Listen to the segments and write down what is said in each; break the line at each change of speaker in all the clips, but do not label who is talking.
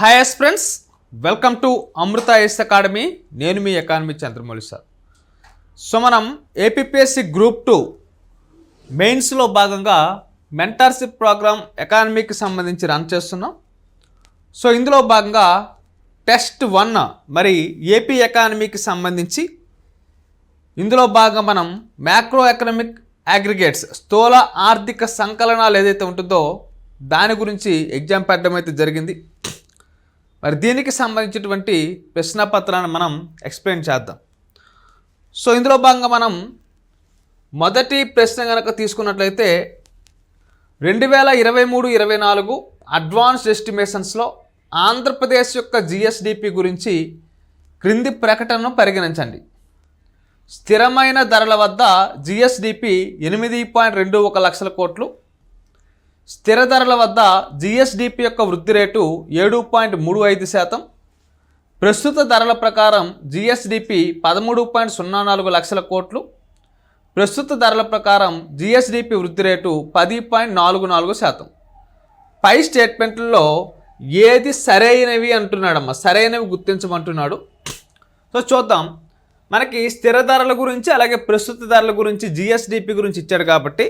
Hi friends, welcome to Amrutha IAS academy. నేను మీ economy Chandramouli sir. So మనం ఏపీపీఎస్సి గ్రూప్ 2 మెయిన్స్లో భాగంగా మెంటర్షిప్ ప్రోగ్రామ్ ఎకానమీకి సంబంధించి రన్ చేస్తున్నాం. సో ఇందులో భాగంగా టెస్ట్ 1 మరి ఏపీ ఎకానమీకి సంబంధించి ఇందులో భాగంగా మనం మ్యాక్రో ఎకనామిక్ అగ్రిగేట్స్ స్థూల ఆర్థిక సంకలనాలు ఏదైతే ఉంటుందో దాని గురించి ఎగ్జామ్ పెట్టడం అయితే జరిగింది. మరి దీనికి సంబంధించినటువంటి ప్రశ్నపత్రాన్ని మనం ఎక్స్ప్లెయిన్ చేద్దాం. సో ఇందులో భాగంగా మనం మొదటి ప్రశ్న కనుక తీసుకున్నట్లయితే 2023-24 అడ్వాన్స్డ్ ఎస్టిమేషన్స్లో ఆంధ్రప్రదేశ్ యొక్క జిఎస్డిపి గురించి క్రింది ప్రకటనను పరిగణించండి. స్థిరమైన ధరల వద్ద జిఎస్డిపి 8.21 లక్షల కోట్లు, స్థిర ధరల వద్ద జిఎస్డిపి యొక్క వృద్ధి రేటు 7.35%, ప్రస్తుత ధరల ప్రకారం జిఎస్డిపి 13.04 లక్షల కోట్లు, ప్రస్తుత ధరల ప్రకారం జిఎస్డిపి వృద్ధి రేటు 10.44%. పై స్టేట్మెంట్లలో ఏది సరైనవి అంటున్నాడమ్మా, సరైనవి గుర్తించమంటున్నాడు. సో చూద్దాం. మనకి స్థిర ధరల గురించి అలాగే ప్రస్తుత ధరల గురించి జిఎస్డిపి గురించి ఇచ్చాడు కాబట్టి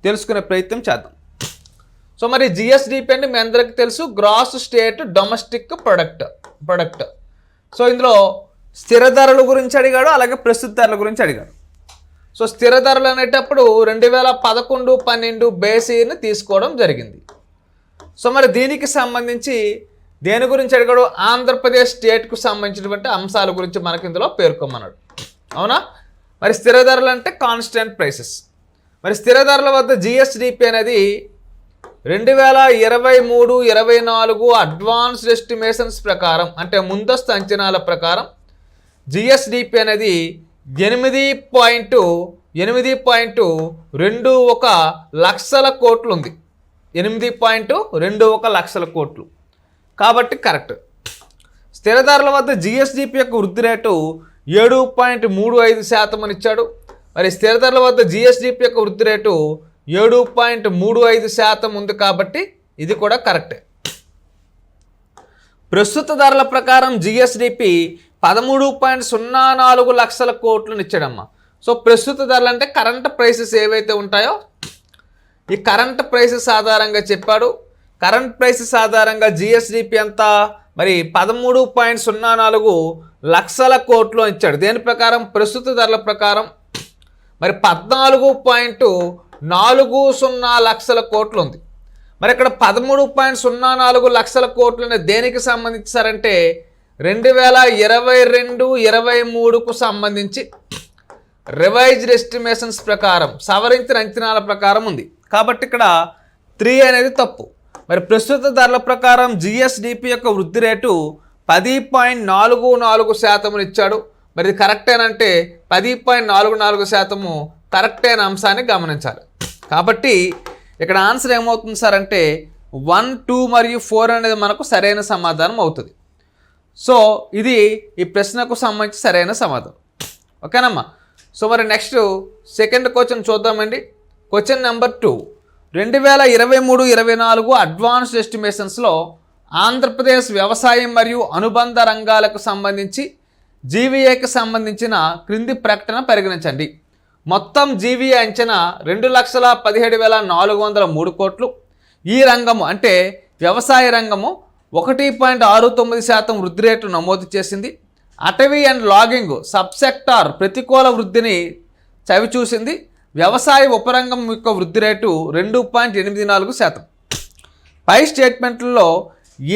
తెలుసుకునే ప్రయత్నం చేద్దాం. సో మరి జిఎస్డిపి అంటే మీ అందరికీ తెలుసు, gross state domestic product. So ఇందులో స్థిర ధరల గురించి అడిగాడు, అలాగే ప్రస్తుత ధరల గురించి అడిగాడు. సో స్థిర ధరలు అనేటప్పుడు 2011-12 బేస్ ఇయర్ని తీసుకోవడం జరిగింది. సో మరి దీనికి సంబంధించి దేని గురించి అడిగాడు? ఆంధ్రప్రదేశ్ స్టేట్కు సంబంధించినటువంటి అంశాల గురించి మనకి ఇందులో పేర్కొమ్మన్నాడు. అవునా? మరి స్థిర ధరలు అంటే కాన్స్టెంట్ ప్రైసెస్. మరి స్థిర ధరల వద్ద జిఎస్డిపి అనేది 2023-24 అడ్వాన్స్డ్ ఎస్టిమేషన్స్ ప్రకారం, అంటే ముందస్తు అంచనాల ప్రకారం జిఎస్డిపి అనేది 8.21 లక్షల కోట్లు ఉంది. 8.21 లక్షల కోట్లు కాబట్టి కరెక్ట్. స్థిర ధరల వద్ద జిఎస్డిపి యొక్క వృద్ధి రేటు 7.35% అని ఇచ్చాడు. మరి స్థిర ధరల వద్ద జిఎస్డిపి యొక్క వృద్ధి రేటు 7.35% ఉంది కాబట్టి ఇది కూడా కరెక్టే. ప్రస్తుత ధరల ప్రకారం జిఎస్డిపి 13.04 లక్షల కోట్లను ఇచ్చాడమ్మా. సో ప్రస్తుత ధరలు అంటే కరెంట్ ప్రైసెస్ ఏవైతే ఉంటాయో ఈ కరెంట్ ప్రైసెస్ ఆధారంగా చెప్పాడు. కరెంట్ ప్రైసెస్ ఆధారంగా జిఎస్డిపి ఎంత? మరి 13.04 లక్షల కోట్లు ఇచ్చాడు. దేని ప్రకారం? ప్రస్తుత ధరల ప్రకారం మరి 14.40 లక్షల కోట్లు ఉంది. మరి ఇక్కడ 13.04 లక్షల కోట్లు దేనికి సంబంధించారంటే 2022-23కు సంబంధించి రివైజ్డ్ ఎస్టిమేషన్స్ ప్రకారం, సవరించిన అంచనాల ప్రకారం ఉంది కాబట్టి ఇక్కడ 3 అనేది తప్పు. మరి ప్రస్తుత ధరల ప్రకారం జిఎస్డిపి యొక్క వృద్ధి రేటు 10.44% ఇచ్చాడు. మరి ఇది కరెక్టేనంటే 10.44% కరెక్ట్ అయిన అంశాన్ని గమనించాలి. కాబట్టి ఇక్కడ ఆన్సర్ ఏమవుతుంది సార్ అంటే 1, 2 మరియు 4 అనేది మనకు సరైన సమాధానం అవుతుంది. సో ఇది ఈ ప్రశ్నకు సంబంధించి సరైన సమాధానం. ఓకేనమ్మా. సో మరి నెక్స్ట్ సెకండ్ క్వశ్చన్ చూద్దామండి. Question number 2. 2023-24 అడ్వాన్స్డ్ ఎస్టిమేషన్స్లో ఆంధ్రప్రదేశ్ వ్యవసాయం మరియు అనుబంధ రంగాలకు సంబంధించి జీవీఏకి సంబంధించిన క్రింది ప్రకటన పరిగణించండి. మొత్తం జీవీఏ అంచనా 2,17,403 కోట్లు. ఈ రంగము అంటే వ్యవసాయ రంగము 1.69% వృద్ధి రేటు నమోదు చేసింది. అటవీ అండ్ లాగింగ్ సబ్సెక్టార్ ప్రతికూల వృద్ధిని చవిచూసింది. వ్యవసాయ ఉపరంగం యొక్క వృద్ధి రేటు 2.84%. పై స్టేట్మెంట్లలో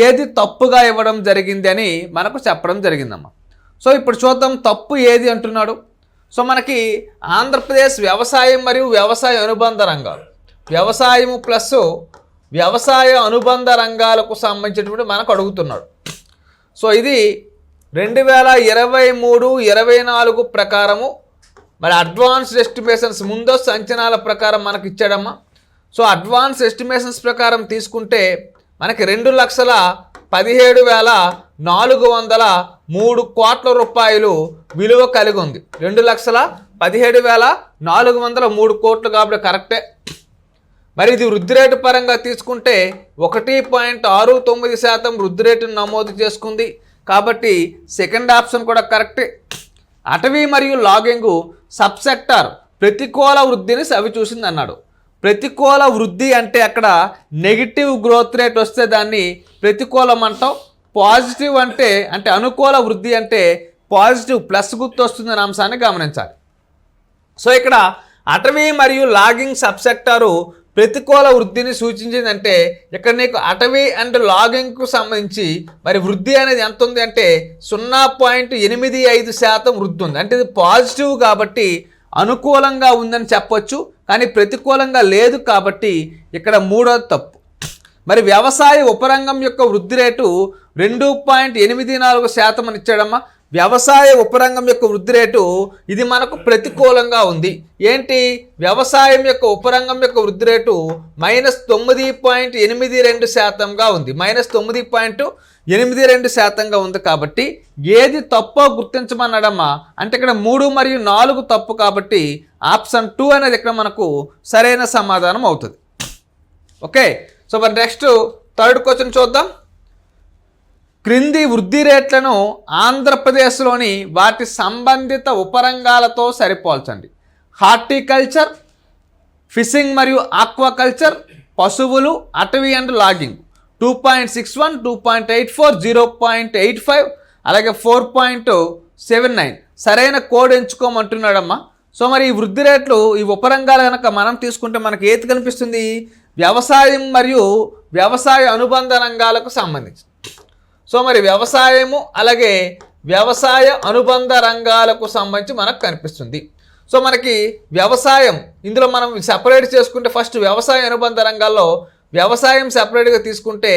ఏది తప్పుగా ఇవ్వడం జరిగింది అని మనకు చెప్పడం జరిగిందమ్మా. సో ఇప్పుడు చూద్దాం తప్పు ఏది అంటున్నాడు. సో మనకి ఆంధ్రప్రదేశ్ వ్యవసాయం మరియు వ్యవసాయ అనుబంధ రంగాలు, వ్యవసాయము ప్లస్ వ్యవసాయ అనుబంధ రంగాలకు సంబంధించినటువంటి మనకు అడుగుతున్నాడు. సో ఇది 2023-24 ప్రకారము మరి అడ్వాన్స్డ్ ఎస్టిమేషన్స్ ముందస్తు అంచనాల ప్రకారం మనకి ఇచ్చాడమ్మా. సో అడ్వాన్స్ ఎస్టిమేషన్స్ ప్రకారం తీసుకుంటే మనకి 2,17,403 కోట్ల రూపాయలు విలువ కలిగి ఉంది. 2,17,403 కోట్లు కాబట్టి కరెక్టే. మరి ఇది వృద్ధి రేటు పరంగా తీసుకుంటే 1.69% వృద్ధి రేటును నమోదు చేసుకుంది. కాబట్టి సెకండ్ ఆప్షన్ కూడా కరెక్టే. అటవీ మరియు లాగింగ్ సబ్ సెక్టార్ ప్రతికూల వృద్ధిని సవిచూసింది అన్నాడు. ప్రతికూల వృద్ధి అంటే అక్కడ నెగిటివ్ గ్రోత్ రేట్ వస్తే దాన్ని ప్రతికూలం అంటాం. పాజిటివ్ అంటే అనుకూల వృద్ధి అంటే పాజిటివ్ ప్లస్ గుర్తు వస్తుందనే అంశాన్ని గమనించాలి. సో ఇక్కడ అటవీ మరియు లాగింగ్ సబ్ సెక్టారు ప్రతికూల వృద్ధిని సూచించిందంటే ఇక్కడ నీకు అటవీ అండ్ లాగింగ్కు సంబంధించి మరి వృద్ధి అనేది ఎంత ఉంది అంటే 0.85% వృద్ధి ఉంది. అంటే ఇది పాజిటివ్ కాబట్టి అనుకూలంగా ఉందని చెప్పొచ్చు, కానీ ప్రతికూలంగా లేదు కాబట్టి ఇక్కడ మూడోది తప్పు. మరి వ్యవసాయ ఉపరంగం యొక్క వృద్ధి రేటు 2.84% అని ఇచ్చాడమ్మా. వ్యవసాయ ఉపరంగం యొక్క వృద్ధి రేటు ఇది మనకు ప్రతికూలంగా ఉంది. ఏంటి వ్యవసాయం యొక్క ఉపరంగం యొక్క వృద్ధి రేటు -9.82%గా ఉంది. -9.82%గా ఉంది. కాబట్టి ఏది తప్పో గుర్తించమన్నాడమ్మా. అంటే ఇక్కడ 3 మరియు 4 తప్పు కాబట్టి ఆప్షన్ 2 అనేది ఇక్కడ మనకు సరైన సమాధానం అవుతుంది. ఓకే, సో మరి నెక్స్ట్ థర్డ్ క్వశ్చన్ చూద్దాం. క్రింది వృద్ధి రేట్లను ఆంధ్రప్రదేశ్లోని వాటి సంబంధిత ఉపరంగాలతో సరిపోల్చండి. హార్టికల్చర్, ఫిషింగ్ మరియు ఆక్వాకల్చర్, పశువులు, అటవీ అండ్ లాగింగ్ 2.61, 2.84, 0.85 అలాగే 4.79. సరైన కోడ్ ఎంచుకోమంటున్నాడమ్మా. సో మరి ఈ వృద్ధి రేట్లు ఈ ఉపరంగాలు కనుక మనం తీసుకుంటే మనకి ఏది కనిపిస్తుంది? వ్యవసాయం మరియు వ్యవసాయ అనుబంధ రంగాలకు సంబంధించి. సో మరి వ్యవసాయము అలాగే వ్యవసాయ అనుబంధ రంగాలకు సంబంధించి మనకు కనిపిస్తుంది. సో మనకి వ్యవసాయం ఇందులో మనం సెపరేట్ చేసుకుంటే ఫస్ట్ వ్యవసాయ అనుబంధ రంగాల్లో వ్యవసాయం సెపరేట్గా తీసుకుంటే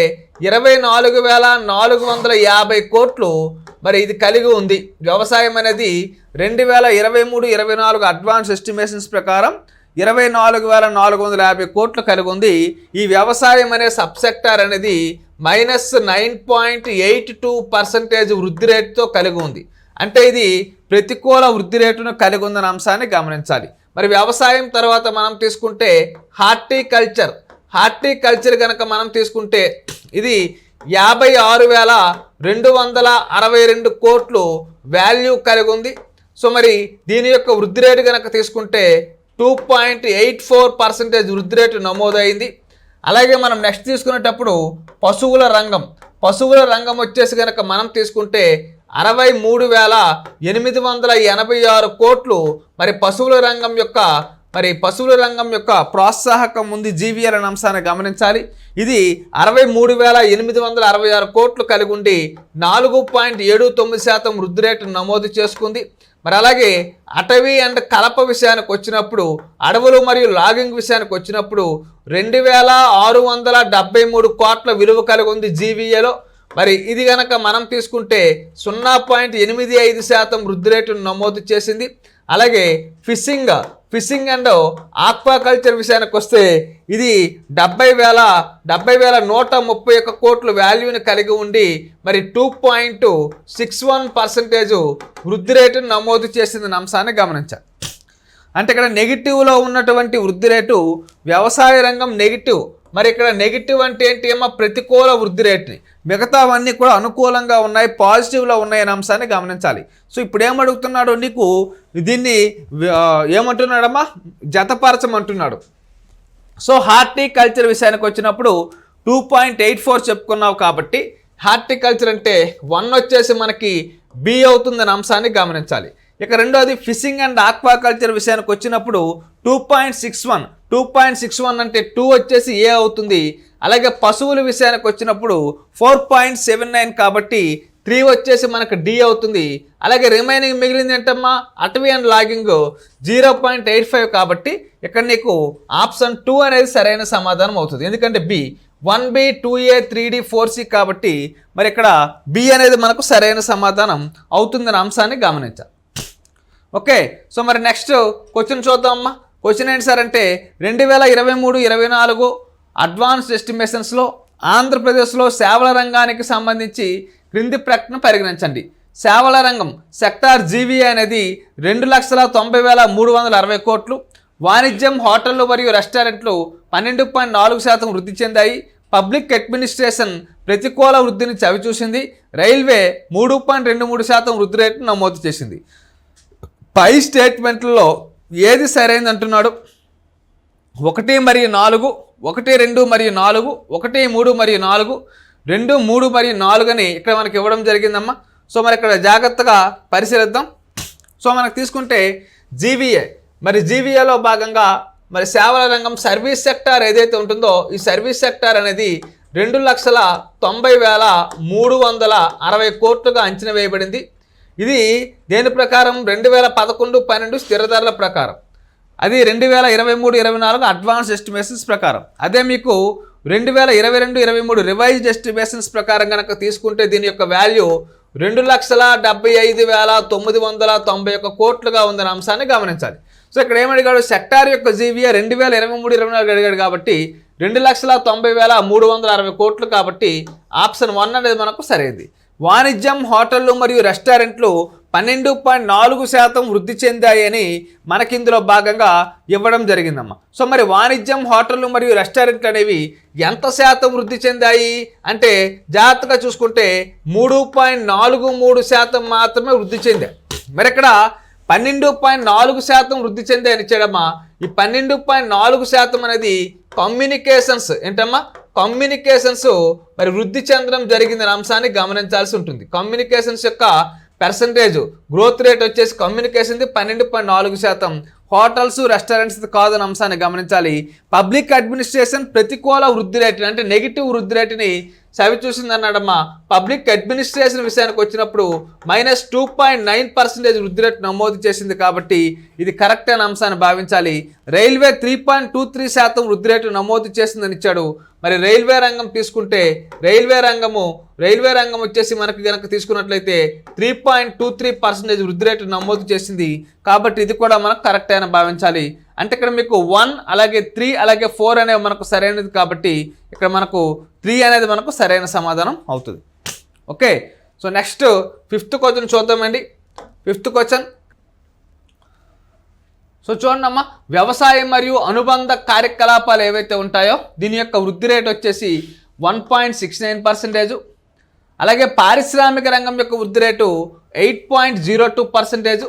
24,450 కోట్లు మరి ఇది కలిగి ఉంది. వ్యవసాయం అనేది 2023-24 అడ్వాన్స్ ఎస్టిమేషన్స్ ప్రకారం 24,450 కోట్లు కలిగి ఉంది. ఈ వ్యవసాయం అనే సబ్ సెక్టార్ అనేది -9.82% వృద్ధి రేటుతో కలిగి ఉంది. అంటే ఇది ప్రతికూల వృద్ధి రేటును కలిగి ఉందన్న అంశాన్ని గమనించాలి. మరి వ్యవసాయం తర్వాత మనం తీసుకుంటే హార్టికల్చర్ కనుక మనం తీసుకుంటే ఇది 56,262 కోట్లు వాల్యూ కలిగి ఉంది. సో మరి దీని యొక్క వృద్ధి రేటు కనుక తీసుకుంటే 2.84% వృద్ధి రేటు నమోదైంది. అలాగే మనం నెక్స్ట్ తీసుకునేటప్పుడు పశువుల రంగం వచ్చేసి కనుక మనం తీసుకుంటే 63,886 కోట్లు మరి పశువుల రంగం యొక్క ప్రోత్సాహకం ఉంది జీవీఎల్ అనే అంశాన్ని గమనించాలి. ఇది 63,866 కోట్లు కలిగి ఉండి 4.79% వృద్ధి రేటు నమోదు చేసుకుంది. మరి అలాగే అటవీ అండ్ కలప విషయానికి వచ్చినప్పుడు అడవులు మరియు లాగింగ్ విషయానికి వచ్చినప్పుడు 2,673 కోట్ల విలువ కలిగి ఉంది జీవీఏలో. మరి ఇది కనుక మనం తీసుకుంటే 0.85% వృద్ధి రేటును నమోదు చేసింది. అలాగే ఫిషింగ్ అండ్ ఆక్వాకల్చర్ విషయానికి వస్తే ఇది 70,131 కోట్ల వాల్యూని కలిగి ఉండి మరి 2.61% వృద్ధి రేటును నమోదు చేసింది అంశాన్ని గమనించాలి. అంటే ఇక్కడ నెగిటివ్లో ఉన్నటువంటి వృద్ధి రేటు వ్యవసాయ రంగం నెగిటివ్. మరి ఇక్కడ నెగిటివ్ అంటే ఏంటి ఏమో ప్రతికూల వృద్ధి రేటుని, మిగతావన్నీ కూడా అనుకూలంగా ఉన్నాయి, పాజిటివ్లో ఉన్నాయనే అంశాన్ని గమనించాలి. సో ఇప్పుడు ఏమడుగుతున్నాడు నీకు దీన్ని ఏమంటున్నాడమ్మా జతపరచమంటున్నాడు. సో హార్టికల్చర్ విషయానికి వచ్చినప్పుడు 2.84 చెప్పుకున్నావు కాబట్టి హార్టికల్చర్ అంటే 1 వచ్చేసి మనకి బి అవుతుందనే అంశాన్ని గమనించాలి. ఇక రెండోది ఫిషింగ్ అండ్ ఆక్వాకల్చర్ విషయానికి వచ్చినప్పుడు 2.61 అంటే 2 వచ్చేసి ఏ అవుతుంది. అలాగే పశువుల విషయానికి వచ్చినప్పుడు 4.79 కాబట్టి 3 వచ్చేసి మనకు డి అవుతుంది. అలాగే రిమైనింగ్ మిగిలింది ఏంటమ్మా అటవీ అండ్ లాగింగ్ 0.85 కాబట్టి ఇక్కడ నీకు ఆప్షన్ 2 అనేది సరైన సమాధానం అవుతుంది. ఎందుకంటే B 1B 2A 3D 4C కాబట్టి మరి ఇక్కడ బి అనేది మనకు సరైన సమాధానం అవుతుందన్న అంశాన్ని గమనించాలి. ఓకే, సో మరి నెక్స్ట్ క్వశ్చన్ చూద్దామమ్మా. క్వశ్చన్ ఏంటి సార్ అంటే 2023-24 అడ్వాన్స్డ్ ఎస్టిమేషన్స్లో ఆంధ్రప్రదేశ్లో సేవల రంగానికి సంబంధించి క్రింది ప్రకటన పరిగణించండి. సేవల రంగం సెక్టార్ జీవీఏ అనేది 2,90,360 కోట్లు, వాణిజ్యం, హోటళ్లు మరియు రెస్టారెంట్లు 12.4% వృద్ధి చెందాయి. పబ్లిక్ అడ్మినిస్ట్రేషన్ ప్రతికూల వృద్ధిని చవిచూసింది. రైల్వే 3.23% వృద్ధి రేటును నమోదు చేసింది. పై స్టేట్మెంట్లలో ఏది సరైనది అంటున్నాడు? 1 మరియు 4, 1, 2 మరియు 4, 1, 3 మరియు 4, 2, 3 మరియు 4 అని ఇక్కడ మనకి ఇవ్వడం జరిగిందమ్మా. సో మరి ఇక్కడ జాగ్రత్తగా పరిశీలిద్దాం. సో మనకు తీసుకుంటే జీవీఏ, మరి జీవీఏలో భాగంగా మరి సేవల రంగం సర్వీస్ సెక్టార్ ఏదైతే ఉంటుందో ఈ సర్వీస్ సెక్టార్ అనేది 2,90,360 కోట్లుగా అంచనా వేయబడింది. ఇది దేని ప్రకారం? 2011-12 స్థిర ధరల ప్రకారం. అది 2023-24 అడ్వాన్స్ ఎస్టిమేషన్స్ ప్రకారం. అదే మీకు 2022-23 రివైజ్డ్ ఎస్టిమేషన్స్ ప్రకారం కనుక తీసుకుంటే దీని యొక్క వాల్యూ 2,75,991 కోట్లుగా ఉందన్న అంశాన్ని గమనించాలి. సో ఇక్కడ ఏమడిగాడు? సెక్టార్ యొక్క జీవీఏ 2023-24 అడిగాడు కాబట్టి 2,90,360 కోట్లు కాబట్టి ఆప్షన్ 1 అనేది మనకు సరైనది. వాణిజ్యం, హోటళ్లు మరియు రెస్టారెంట్లు 12.4% వృద్ధి చెందాయని మనకి ఇందులో భాగంగా ఇవ్వడం జరిగిందమ్మా. సో మరి వాణిజ్యం, హోటళ్లు మరియు రెస్టారెంట్లు అనేవి ఎంత శాతం వృద్ధి చెందాయి అంటే జాగ్రత్తగా చూసుకుంటే 3.43% మాత్రమే వృద్ధి చెందాయి. మరి ఇక్కడ 12.4% వృద్ధి చెందాయని ఇచ్చాడమ్మా. ఈ 12.4% అనేది కమ్యూనికేషన్స్ ఏంటమ్మా? కమ్యూనికేషన్స్ మరి వృద్ధి చెందడం జరిగిందనే అంశాన్ని గమనించాల్సి ఉంటుంది. కమ్యూనికేషన్స్ యొక్క పర్సంటేజ్ గ్రోత్ రేట్ వచ్చేసి కమ్యూనికేషన్ది 12.4%, హోటల్స్, రెస్టారెంట్స్ కాదన్న అంశాన్ని గమనించాలి. పబ్లిక్ అడ్మినిస్ట్రేషన్ ప్రతికూల వృద్ధి రేటుని అంటే నెగిటివ్ వృద్ధి రేటుని చవిచూసింది అన్నాడమ్మా. పబ్లిక్ అడ్మినిస్ట్రేషన్ విషయానికి వచ్చినప్పుడు -2.9% వృద్ధి రేటు నమోదు చేసింది కాబట్టి ఇది కరెక్ట్ అనే అంశాన్ని భావించాలి. రైల్వే 3.23% వృద్ధి రేటు నమోదు చేసిందని ఇచ్చాడు. మరి రైల్వే రంగం తీసుకుంటే రైల్వే రంగం వచ్చేసి మనకి కనుక తీసుకున్నట్లయితే 3.23% వృద్ధి రేటు నమోదు చేసింది కాబట్టి ఇది కూడా మనకు కరెక్ట్ అని భావించాలి. అంటే ఇక్కడ మీకు 1 అలాగే 3 అలాగే 4 అనేవి మనకు సరైనది కాబట్టి ఇక్కడ మనకు 3 అనేది మనకు సరైన సమాధానం అవుతుంది. Okay, so next 5th question చూద్దామండి. 5th క్వశ్చన్ సో చూడండి అమ్మా, వ్యవసాయం మరియు అనుబంధ కార్యకలాపాలు ఏవైతే ఉంటాయో దీని యొక్క వృద్ధి రేటు వచ్చేసి 1.69%. అలాగే పారిశ్రామిక రంగం యొక్క వృద్ధి రేటు 8.02%.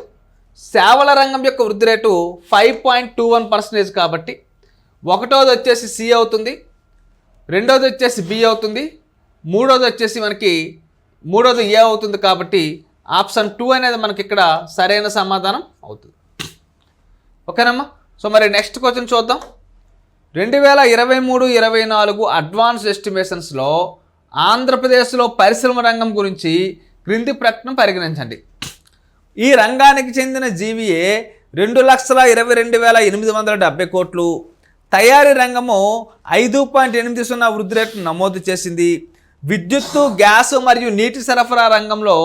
సేవల రంగం యొక్క వృద్ధి రేటు 5.21% కాబట్టి 1వది వచ్చేసి సి అవుతుంది, 2వది వచ్చేసి బి అవుతుంది, 3వది వచ్చేసి మనకి 3వది ఏ అవుతుంది కాబట్టి ఆప్షన్ 2 అనేది మనకి ఇక్కడ సరైన సమాధానం అవుతుంది. ఓకేనమ్మా. సో మరి నెక్స్ట్ క్వశ్చన్ చూద్దాం. 2023-24 అడ్వాన్స్ ఎస్టిమేషన్స్లో ఆంధ్రప్రదేశ్లో పరిశ్రమ రంగం గురించి క్రింది ప్రకటన పరిగణించండి. ఈ రంగానికి చెందిన జీవీఏ 2,22,870 కోట్లు. తయారీ రంగము 5.80 వృద్ధి రేటును నమోదు చేసింది. విద్యుత్తు, గ్యాసు మరియు నీటి సరఫరా రంగంలో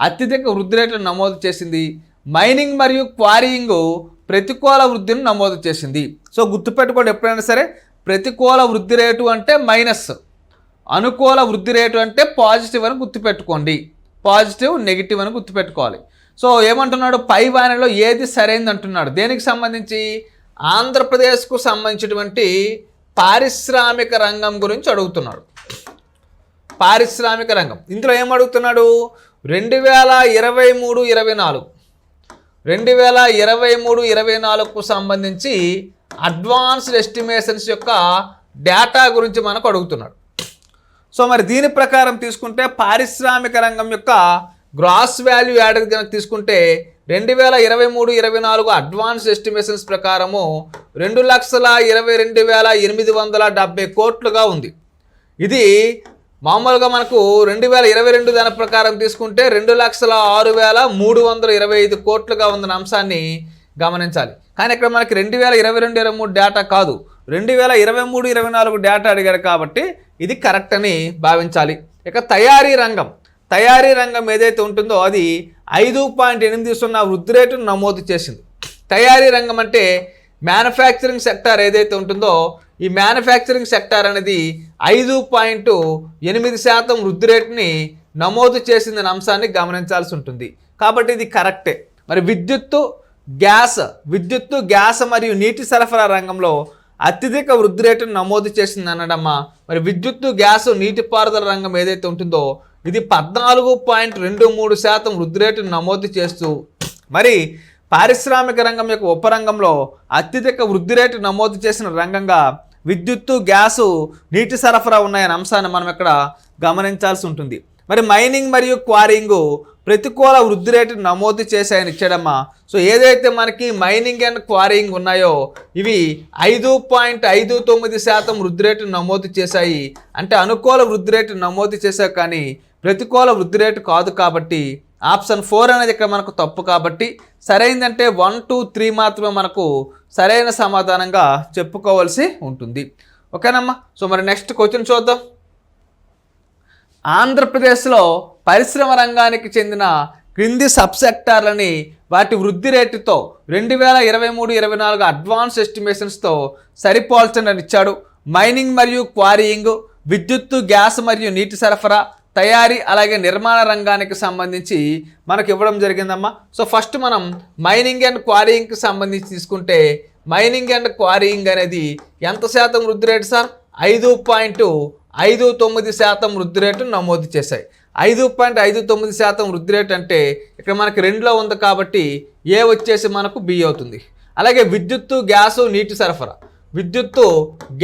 అత్యధిక వృద్ధి రేటును నమోదు చేసింది. మైనింగ్ మరియు క్వారీయింగ్ ప్రతికూల వృద్ధిని నమోదు చేసింది. సో గుర్తుపెట్టుకోండి, ఎప్పుడైనా సరే ప్రతికూల వృద్ధి రేటు అంటే మైనస్, అనుకూల వృద్ధి రేటు అంటే పాజిటివ్ అని గుర్తుపెట్టుకోండి. పాజిటివ్, నెగిటివ్ అని గుర్తుపెట్టుకోవాలి. సో ఏమంటున్నాడు? పై వాణిలో ఏది సరైనది అంటున్నాడు. దేనికి సంబంధించి? ఆంధ్రప్రదేశ్కు సంబంధించినటువంటి పారిశ్రామిక రంగం గురించి అడుగుతున్నాడు. పారిశ్రామిక రంగం ఇందులో ఏమడుగుతున్నాడు? 2023-24కు సంబంధించి అడ్వాన్స్డ్ ఎస్టిమేషన్స్ యొక్క డేటా గురించి మనకు అడుగుతున్నాడు. సో మరి దీని ప్రకారం తీసుకుంటే పారిశ్రామిక రంగం యొక్క గ్రాస్ వాల్యూ యాడ్ కనుక తీసుకుంటే 2023-24 అడ్వాన్స్ ఎస్టిమేషన్స్ ప్రకారము 2,22,870 కోట్లుగా ఉంది. ఇది మామూలుగా మనకు 2022 దాని ప్రకారం తీసుకుంటే 2,06,325 కోట్లుగా ఉందన్న అంశాన్ని గమనించాలి. కానీ ఇక్కడ మనకి 2022-23 డేటా కాదు, 2023-24 డేటా అడిగారు కాబట్టి ఇది కరెక్ట్ అని భావించాలి. ఇక తయారీ రంగం ఏదైతే ఉంటుందో అది 5.80 వృద్ధి రేటును నమోదు చేసింది. తయారీ రంగం అంటే మ్యానుఫ్యాక్చరింగ్ సెక్టార్ ఏదైతే ఉంటుందో ఈ మ్యానుఫ్యాక్చరింగ్ సెక్టార్ అనేది 5.8% వృద్ధి రేటుని నమోదు చేసిందనే అంశాన్ని గమనించాల్సి ఉంటుంది. కాబట్టి ఇది కరెక్టే. మరి విద్యుత్తు, గ్యాస్, విద్యుత్తు, గ్యాస్ మరియు నీటి సరఫరా రంగంలో అత్యధిక వృద్ధి రేటును నమోదు చేసింది అనడమ్మా. మరి విద్యుత్తు, గ్యాస్, నీటిపారుదల రంగం ఏదైతే ఉంటుందో ఇది 14.23% వృద్ధి రేటును నమోదు చేస్తూ మరి పారిశ్రామిక రంగం యొక్క ఉపరంగంలో అత్యధిక వృద్ధి రేటు నమోదు చేసిన రంగంగా విద్యుత్తు, గ్యాసు, నీటి సరఫరా ఉన్నాయనే అంశాన్ని మనం ఇక్కడ గమనించాల్సి ఉంటుంది. మరి మైనింగ్ మరియు క్వారింగ్ ప్రతికూల వృద్ధి రేటు నమోదు చేశాయని ఇచ్చాడమ్మా. సో ఏదైతే మనకి మైనింగ్ అండ్ క్వారింగ్ ఉన్నాయో ఇవి 5.59% వృద్ధి రేటు నమోదు చేశాయి. అంటే అనుకూల వృద్ధి రేటు నమోదు చేశాయి కానీ ప్రతికూల వృద్ధి రేటు కాదు. కాబట్టి ఆప్షన్ 4 అనేది ఇక్కడ మనకు తప్పు. కాబట్టి సరైనదంటే 1, 2, 3 మాత్రమే మనకు సరైన సమాధానంగా చెప్పుకోవాల్సి ఉంటుంది. ఓకేనమ్మా. సో మరి నెక్స్ట్ క్వశ్చన్ చూద్దాం. ఆంధ్రప్రదేశ్లో పరిశ్రమ రంగానికి చెందిన క్రింది సబ్ సెక్టార్లని వాటి వృద్ధి రేటుతో 2023-24 అడ్వాన్స్ ఎస్టిమేషన్స్తో సరిపోల్చండి అని ఇచ్చాడు. మైనింగ్ మరియు క్వారీయింగ్, విద్యుత్తు, గ్యాస్ మరియు నీటి సరఫరా, తయారీ అలాగే నిర్మాణ రంగానికి సంబంధించి మనకు ఇవ్వడం జరిగిందమ్మా. సో ఫస్ట్ మనం మైనింగ్ అండ్ క్వారీయింగ్కి సంబంధించి తీసుకుంటే మైనింగ్ అండ్ క్వారీయింగ్ అనేది ఎంత శాతం వృద్ధి రేటు సార్? 5.59% వృద్ధి రేటు నమోదు చేశాయి. 5.59% వృద్ధి రేటు అంటే ఇక్కడ మనకి 2లో ఉంది కాబట్టి ఏ వచ్చేసి మనకు బి అవుతుంది. అలాగే విద్యుత్తు, గ్యాసు, నీటి సరఫరా, విద్యుత్తు,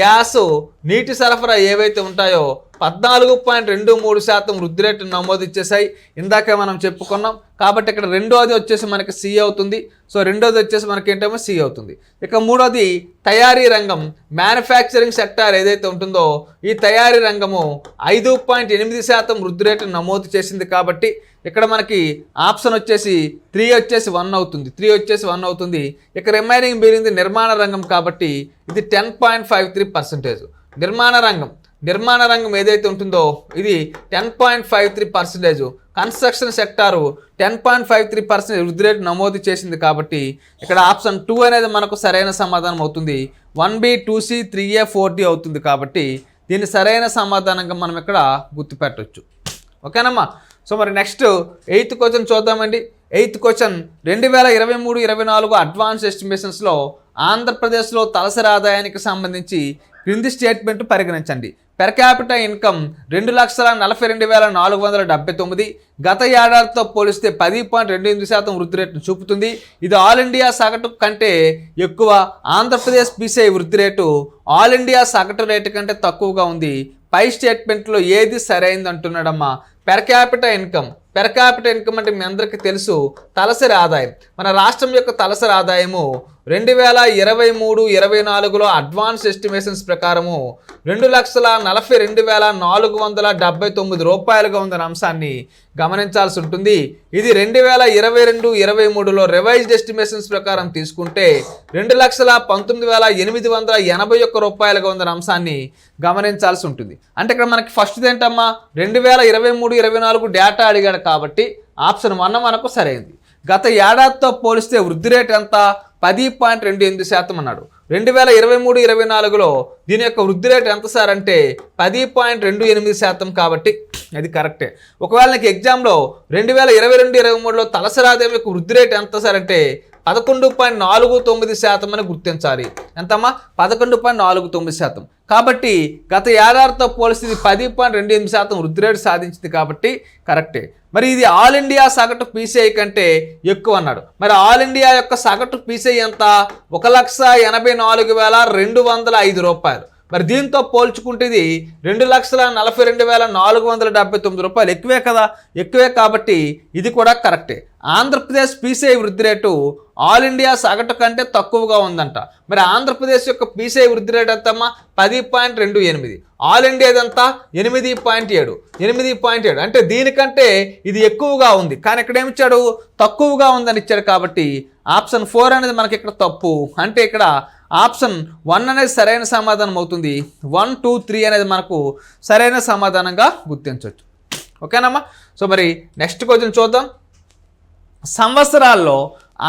గ్యాసు, నీటి సరఫరా ఏవైతే ఉంటాయో 14.23% వృద్ధి రేటు నమోదు చేశాయి. ఇందాక మనం చెప్పుకున్నాం కాబట్టి ఇక్కడ రెండోది వచ్చేసి మనకి సి అవుతుంది. సో రెండోది వచ్చేసి మనకి ఏంటేమో సి అవుతుంది. ఇక మూడోది తయారీ రంగం, మ్యానుఫ్యాక్చరింగ్ సెక్టార్ ఏదైతే ఉంటుందో ఈ తయారీ రంగము 5.8% వృద్ధి రేటు నమోదు చేసింది. కాబట్టి ఇక్కడ మనకి ఆప్షన్ వచ్చేసి 3 వచ్చేసి 1 అవుతుంది. 3 వచ్చేసి 1 అవుతుంది. ఇక రిమైనింగ్ మిగిలింది నిర్మాణ రంగం కాబట్టి ఇది 10.53%. నిర్మాణ రంగం ఏదైతే ఉంటుందో ఇది 10.53%. కన్స్ట్రక్షన్ సెక్టారు 10.53% వృద్ధి రేటు నమోదు చేసింది. కాబట్టి ఇక్కడ ఆప్షన్ 2 అనేది మనకు సరైన సమాధానం అవుతుంది. 1B, 2C, 3A, 4D అవుతుంది. కాబట్టి దీన్ని సరైన సమాధానంగా మనం ఇక్కడ గుర్తుపెట్టవచ్చు. ఓకేనమ్మా. సో మరి నెక్స్ట్ 8th క్వశ్చన్ చూద్దామండి. 8th క్వశ్చన్ 2023-24 అడ్వాన్స్ ఎస్టిమేషన్స్లో ఆంధ్రప్రదేశ్లో తలసరి ఆదాయానికి సంబంధించి క్రింది స్టేట్మెంట్ పరిగణించండి. పెర్ క్యాపిటల్ ఇన్కమ్ 2,42,479 గత ఏడాదితో పోలిస్తే 10.28% వృద్ధి రేటును చూపుతుంది. ఇది ఆల్ ఇండియా సగటు కంటే ఎక్కువ. ఆంధ్రప్రదేశ్ పీసీఐ వృద్ధి రేటు ఆల్ ఇండియా సగటు రేటు కంటే తక్కువగా ఉంది. పై స్టేట్మెంట్లో ఏది సరైంది అంటున్నాడమ్మా. పెర్ క్యాపిటల్ ఇన్కమ్ అంటే మీ అందరికీ తెలుసు తలసరి ఆదాయం. మన రాష్ట్రం యొక్క తలసరి ఆదాయము 2023-24లో అడ్వాన్స్ ఎస్టిమేషన్స్ ప్రకారము 2,42,479 రూపాయలుగా ఉందన్న అంశాన్ని గమనించాల్సి ఉంటుంది. ఇది 2022-23లో రివైజ్డ్ ఎస్టిమేషన్స్ ప్రకారం తీసుకుంటే 2,19,881 రూపాయలుగా ఉందన్న అంశాన్ని గమనించాల్సి ఉంటుంది. అంటే ఇక్కడ మనకి ఫస్ట్ ఏంటమ్మా 2023-24 డేటా అడిగాడు కాబట్టి ఆప్షన్ 1 మనకు సరైంది. గత ఏడాదితో పోలిస్తే వృద్ధి రేటు ఎంత? 10.28% అన్నాడు. 2023-24లో దీని యొక్క వృద్ధి రేటు ఎంత సార్ అంటే 10.28%. కాబట్టి అది కరెక్టే. ఒకవేళ నాకు ఎగ్జామ్లో 2022-23లో తలసరి ఆదాయం యొక్క వృద్ధి రేటు ఎంత సార్ అంటే 11.49% అని గుర్తించాలి. ఎంతమ్మా? 11.49%. కాబట్టి గత ఏడాదితో పోలిస్తే 10.28% వృద్ధి రేటు సాధించింది కాబట్టి కరెక్టే. మరి ఇది ఆల్ ఇండియా సగటు పీసీఐ కంటే ఎక్కువ అన్నాడు. మరి ఆల్ ఇండియా యొక్క సగటు పీసీఐ ఎంత? 1,84,205 రూపాయలు. మరి దీంతో పోల్చుకుంటే ఇది 2,42,479 రూపాయలు. ఎక్కువే కదా? ఎక్కువే. కాబట్టి ఇది కూడా కరెక్టే. ఆంధ్రప్రదేశ్ పీసీఐ వృద్ధి రేటు ఆల్ ఇండియా సగటు కంటే తక్కువగా ఉందంట. మరి ఆంధ్రప్రదేశ్ యొక్క పీసీఐ వృద్ధి రేటు ఎంతమ్మా? 10.28. ఆల్ ఇండియాదంతా 8.7. అంటే దీనికంటే ఇది ఎక్కువగా ఉంది. కానీ ఇక్కడ ఏమిచ్చాడు? తక్కువగా ఉందని ఇచ్చాడు. కాబట్టి ఆప్షన్ 4 అనేది మనకి ఇక్కడ తప్పు. అంటే ఇక్కడ ఆప్షన్ 1 అనేది సరైన సమాధానం అవుతుంది. 1, 2, 3 అనేది మనకు సరైన సమాధానంగా గుర్తించవచ్చు. ఓకేనమ్మా. సో మరి నెక్స్ట్ క్వశ్చన్ చూద్దాం. సంవత్సరాల్లో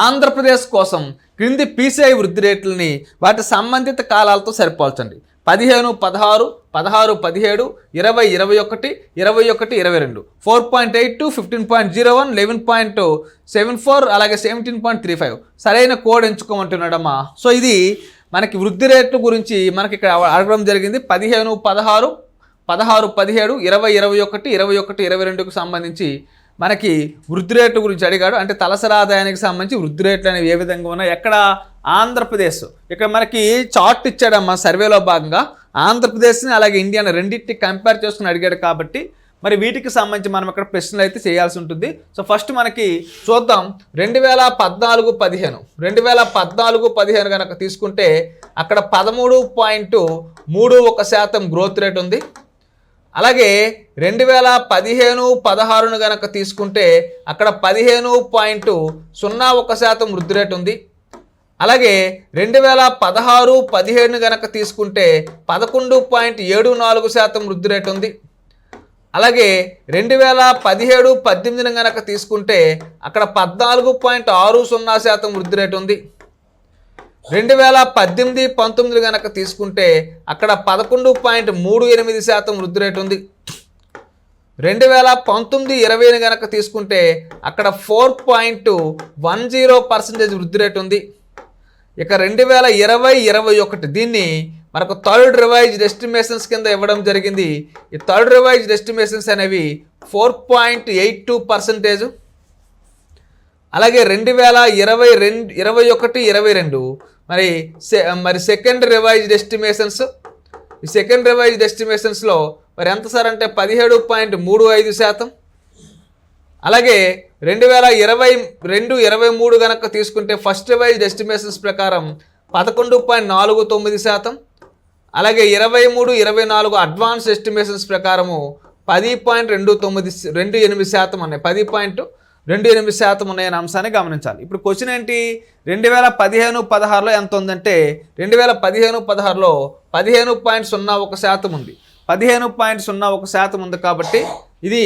ఆంధ్రప్రదేశ్ కోసం క్రింది పీసీఐ వృద్ధి రేట్లని వాటి సంబంధిత కాలాలతో సరిపోల్చండి. 15, 16, 16, 17, 20, 21, 21, 22, 4.82, 15.01, 11.74, అలాగే 17.35 సరైన కోడ్ ఎంచుకోమంటున్నాడమ్మా. సో ఇది మనకి వృద్ధి రేటు గురించి మనకి ఇక్కడ అడగడం జరిగింది. 15, 16, 16, 17, 20, 21, 21, 22కు సంబంధించి మనకి వృద్ధి రేటు గురించి అడిగాడు. అంటే తలసరి ఆదాయానికి సంబంధించి వృద్ధి రేట్లు అనేవి ఏ విధంగా ఉన్నాయి, ఎక్కడ ఆంధ్రప్రదేశ్ ఇక్కడ మనకి చార్ట్ ఇచ్చాడమ్మా సర్వేలో భాగంగా. ఆంధ్రప్రదేశ్ని అలాగే ఇండియాని రెండింటిని కంపేర్ చేసుకుని అడిగాడు కాబట్టి మరి వీటికి సంబంధించి మనం ఇక్కడ ప్రశ్నలు అయితే చేయాల్సి ఉంటుంది. సో ఫస్ట్ మనకి చూద్దాం 2014-15 2014-15 కనుక తీసుకుంటే అక్కడ 13.31% గ్రోత్ రేట్ ఉంది. అలాగే 2015-16 కనుక తీసుకుంటే అక్కడ 15.01% వృద్ధి రేటు ఉంది. అలాగే 2016-17 కనుక తీసుకుంటే 11.74% వృద్ధి రేటు ఉంది. అలాగే 2017-18 కనుక తీసుకుంటే అక్కడ 14.60% వృద్ధి రేటు ఉంది. 2018-19 కనుక తీసుకుంటే అక్కడ 11.38% వృద్ధి రేటు ఉంది. 2019-20 కనుక తీసుకుంటే అక్కడ 4.10% వృద్ధి రేటు ఉంది. ఇక 2020-21 దీన్ని మనకు థర్డ్ రివైజ్డ్ ఎస్టిమేషన్స్ కింద ఇవ్వడం జరిగింది. ఈ థర్డ్ రివైజ్డ్ ఎస్టిమేషన్స్ అనేవి 4.82%. అలాగే 2020-21-22 మరి సెకండ్ రివైజ్డ్ ఎస్టిమేషన్స్, ఈ సెకండ్ రివైజ్డ్ ఎస్టిమేషన్స్లో మరి ఎంత సార్ అంటే 17.35%. అలాగే 2022-23 కనుక తీసుకుంటే ఫస్ట్ రివైజ్డ్ ఎస్టిమేషన్స్ ప్రకారం 11.49%. అలాగే 23-24 అడ్వాన్స్ ఎస్టిమేషన్స్ ప్రకారము 10.28% ఉన్నాయి, 10.28% ఉన్నాయనే అంశాన్ని గమనించాలి. ఇప్పుడు క్వశ్చన్ ఏంటి, 2015-16లో ఎంత ఉందంటే 2015-16లో 15.01% ఉంది. 15.01% ఉంది కాబట్టి ఇది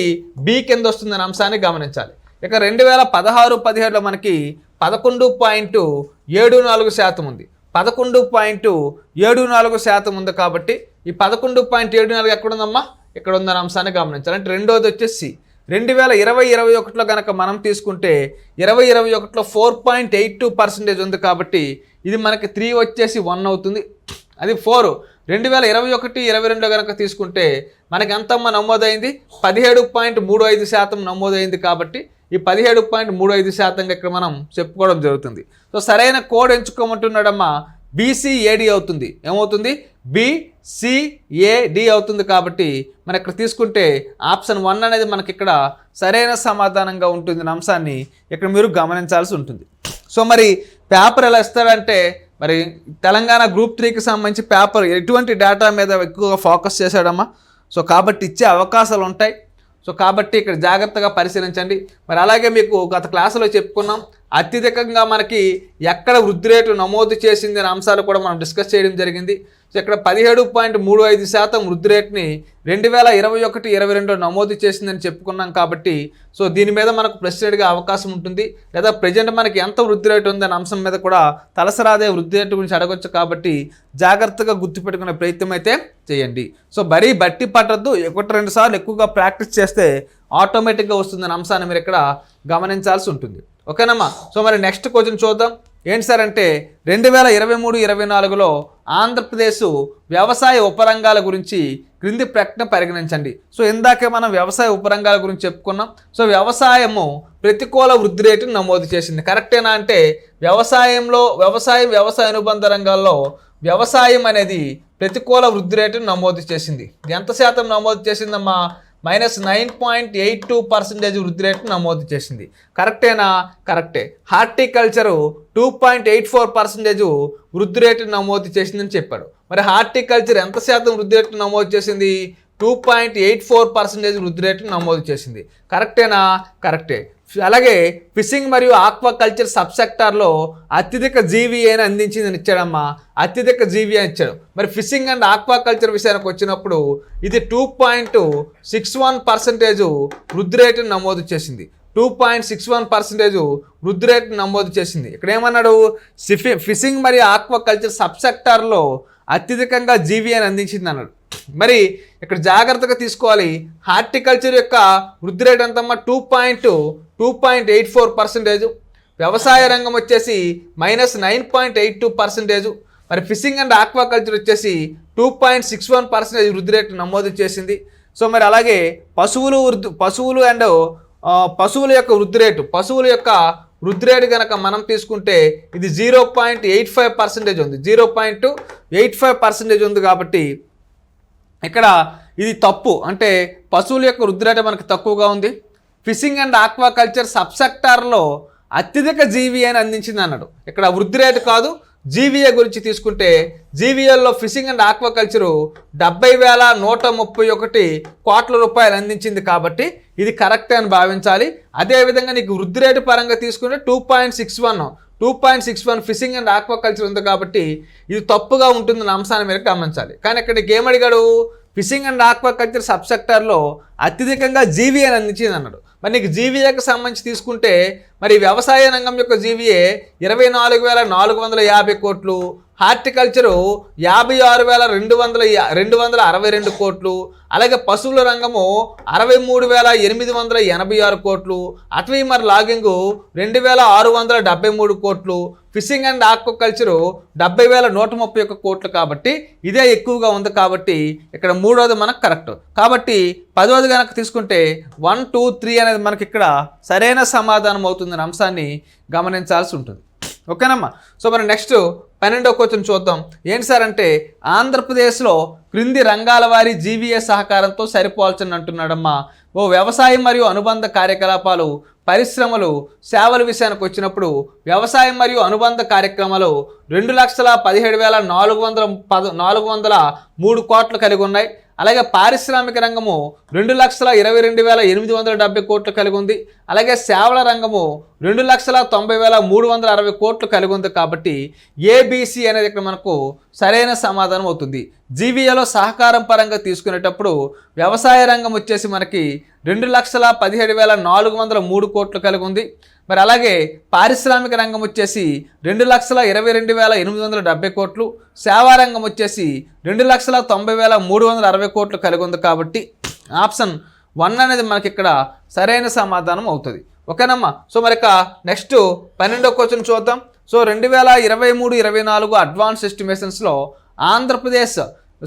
బి కింద వస్తుందనే అంశాన్ని గమనించాలి. ఇక 2016-17లో మనకి 11.74% ఉంది. 11.74% ఉంది కాబట్టి ఈ 11.74 ఎక్కడుందమ్మా, ఇక్కడ ఉందనే అంశాన్ని గమనించాలి. అంటే రెండోది వచ్చేసి 2020-21లో కనుక మనం తీసుకుంటే 2021లో 4.82% ఉంది కాబట్టి ఇది మనకి 3 వచ్చేసి 1 అవుతుంది. అది 4. 2021-22 కనుక తీసుకుంటే మనకి ఎంతమ్మా నమోదైంది, 17.35% నమోదైంది కాబట్టి ఈ 17.35% ఇక్కడ మనం చెప్పుకోవడం జరుగుతుంది. సో సరైన కోడ్ ఎంచుకోమంటున్నాడమ్మా, BCAD అవుతుంది. ఏమవుతుంది, BCAD అవుతుంది. కాబట్టి మనం ఇక్కడ తీసుకుంటే ఆప్షన్ 1 అనేది మనకి ఇక్కడ సరైన సమాధానంగా ఉంటుంది అనే అంశాన్ని ఇక్కడ మీరు గమనించాల్సి ఉంటుంది. సో మరి పేపర్ ఎలా ఇస్తాడంటే మరి తెలంగాణ గ్రూప్ 3కి సంబంధించి పేపర్ ఎటువంటి డేటా మీద ఎక్కువగా ఫోకస్ చేశాడమ్మా. సో కాబట్టి ఇచ్చే అవకాశాలు ఉంటాయి. సో కాబట్టి ఇక్కడ జాగ్రత్తగా పరిశీలించండి. మరి అలాగే మీకు గత క్లాసులో చెప్పుకున్నాం అత్యధికంగా మనకి ఎక్కడ వృద్ధి రేటు నమోదు చేసింది అనే అంశాలు కూడా మనం డిస్కస్ చేయడం జరిగింది. సో ఇక్కడ 17.35% వృద్ధి రేట్ని 2021-22 నమోదు చేసిందని చెప్పుకున్నాం కాబట్టి సో దీని మీద మనకు ప్రశ్న అడిగే అవకాశం ఉంటుంది. లేదా ప్రజెంట్ మనకి ఎంత వృద్ధి రేటు ఉందనే అంశం మీద కూడా తలసరాదే వృద్ధి రేటు గురించి అడగొచ్చు. కాబట్టి జాగ్రత్తగా గుర్తుపెట్టుకునే ప్రయత్నం అయితే చేయండి. సో మరీ బట్టి పట్టద్దు, 1-2 సార్లు ఎక్కువగా ప్రాక్టీస్ చేస్తే ఆటోమేటిక్గా వస్తుందనే అంశాన్ని మీరు ఇక్కడ గమనించాల్సి ఉంటుంది. ఓకేనమ్మా. సో మరి నెక్స్ట్ క్వశ్చన్ చూద్దాం. ఏంటి సార్ అంటే 2023-24లో ఆంధ్రప్రదేశ్ వ్యవసాయ ఉపరంగాల గురించి క్రింది ప్రకటన పరిగణించండి. సో ఇందాకే మనం వ్యవసాయ ఉపరంగాల గురించి చెప్పుకున్నాం. సో వ్యవసాయము ప్రతికూల వృద్ధి రేటును నమోదు చేసింది. కరెక్టేనా అంటే వ్యవసాయ అనుబంధ రంగాల్లో వ్యవసాయం అనేది ప్రతికూల వృద్ధి రేటును నమోదు చేసింది. ఎంత శాతం నమోదు చేసిందమ్మా, -9.82% వృద్ధి రేటును నమోదు చేసింది. కరెక్టేనా, కరెక్టే. హార్టికల్చరు 2.84% వృద్ధి రేటును నమోదు చేసిందని చెప్పాడు. మరి హార్టికల్చర్ ఎంత శాతం వృద్ధి రేటును నమోదు చేసింది, 2.84% వృద్ధి రేటును నమోదు చేసింది. కరెక్టేనా, కరెక్టే. అలాగే ఫిషింగ్ మరియు ఆక్వాకల్చర్ సబ్ సెక్టార్లో అత్యధిక జీవీఏని అందించిందని ఇచ్చాడమ్మా, అత్యధిక జీవీఏ ఇచ్చాడు. మరి ఫిషింగ్ అండ్ ఆక్వాకల్చర్ విషయానికి వచ్చినప్పుడు ఇది 2.61% వృద్ధి రేటును నమోదు చేసింది. 2.61% వృద్ధి రేటును నమోదు చేసింది. ఇక్కడ ఏమన్నాడు, ఫిషింగ్ మరియు ఆక్వాకల్చర్ సబ్ సెక్టార్లో అత్యధికంగా జీవీఏని అందించింది అన్నాడు. మరి ఇక్కడ జాగ్రత్తగా తీసుకోవాలి. హార్టికల్చర్ యొక్క వృద్ధి రేట్ ఎంతమ్మా? 2.84%. వ్యవసాయ రంగం వచ్చేసి -9.82%. మరి ఫిషింగ్ అండ్ ఆక్వాకల్చర్ వచ్చేసి 2.61% వృద్ధి రేటు నమోదు చేసింది. సో మరి అలాగే పశువుల యొక్క వృద్ధి రేటు కనుక మనం తీసుకుంటే ఇది 0.85% ఉంది. 0.85% ఉంది. కాబట్టి ఇక్కడ ఇది తప్పు, అంటే పశువుల యొక్క వృద్ధి రేటు మనకు తక్కువగా ఉంది. ఫిషింగ్ అండ్ ఆక్వాకల్చర్ సబ్సెక్టార్లో అత్యధిక జీవీఏని అందించింది అన్నాడు. ఇక్కడ వృద్ధి రేటు కాదు, జీవీఏ గురించి తీసుకుంటే జీవీఏల్లో ఫిషింగ్ అండ్ ఆక్వాకల్చరు 70,131 కోట్ల రూపాయలు అందించింది. కాబట్టి ఇది కరెక్ట్ అని భావించాలి. అదేవిధంగా నీకు వృద్ధి రేటు పరంగా తీసుకుంటే 2.61 ఫిషింగ్ అండ్ ఆక్వాకల్చర్ ఉంది. కాబట్టి ఇది తప్పుగా ఉంటుందన్న అంశాన్ని మీరు గమనించాలి. కానీ ఇక్కడ నీకు ఏమడిగాడు? ఫిషింగ్ అండ్ ఆక్వాకల్చర్ సబ్సెక్టార్లో అత్యధికంగా జీవీఏని అందించింది అన్నాడు. మరి నీకు జీవీఏకి సంబంధించి తీసుకుంటే మరి వ్యవసాయ రంగం యొక్క జీవీఏ 24,450 కోట్లు, హార్టికల్చరు 56,262 కోట్లు, అలాగే పశువుల రంగము 63,886 కోట్లు, అటవీ మరి లాగింగు 2,673 కోట్లు, ఫిషింగ్ అండ్ ఆక్వాకల్చరు 70,131 కోట్లు. కాబట్టి ఇదే ఎక్కువగా ఉంది. కాబట్టి ఇక్కడ మూడోది మనకు కరెక్ట్. కాబట్టి 10వది కనుక తీసుకుంటే 1, 2, 3 అనేది మనకి ఇక్కడ సరైన సమాధానం అవుతుందనే అంశాన్ని గమనించాల్సి ఉంటుంది. ఓకేనమ్మా. సో మరి నెక్స్ట్ 12వ క్వశ్చన్ చూద్దాం. ఏంటి సార్ అంటే ఆంధ్రప్రదేశ్లో క్రింది రంగాల వారి జీవీఏ సహకారంతో సరిపోల్చని అంటున్నాడమ్మా. వ్యవసాయం మరియు అనుబంధ కార్యకలాపాలు, పరిశ్రమలు, సేవల విషయానికి వచ్చినప్పుడు వ్యవసాయం మరియు అనుబంధ కార్యక్రమాలు 2,17,403 కోట్లు కలిగి ఉన్నాయి. అలాగే పారిశ్రామిక రంగము 2,22,870 కోట్లు కలిగి ఉంది. అలాగే సేవల రంగము 2,90,360 కోట్లు కలిగి ఉంది. కాబట్టి ఏబిసి అనేది ఇక్కడ మనకు సరైన సమాధానం అవుతుంది. జీవీఏలో సహకారం పరంగా తీసుకునేటప్పుడు వ్యవసాయ రంగం వచ్చేసి మనకి 2,17,403 కోట్లు కలిగి ఉంది. మరి అలాగే పారిశ్రామిక రంగం వచ్చేసి 2,22,870 కోట్లు, సేవా రంగం వచ్చేసి 2,90,360 కోట్లు కలిగి ఉంది. కాబట్టి ఆప్షన్ 1 అనేది మనకి ఇక్కడ సరైన సమాధానం అవుతుంది. ఓకేనమ్మా. సో మరి నెక్స్ట్ 12వ క్వశ్చన్ చూద్దాం. సో 2023-24 అడ్వాన్స్ ఎస్టిమేషన్స్లో ఆంధ్రప్రదేశ్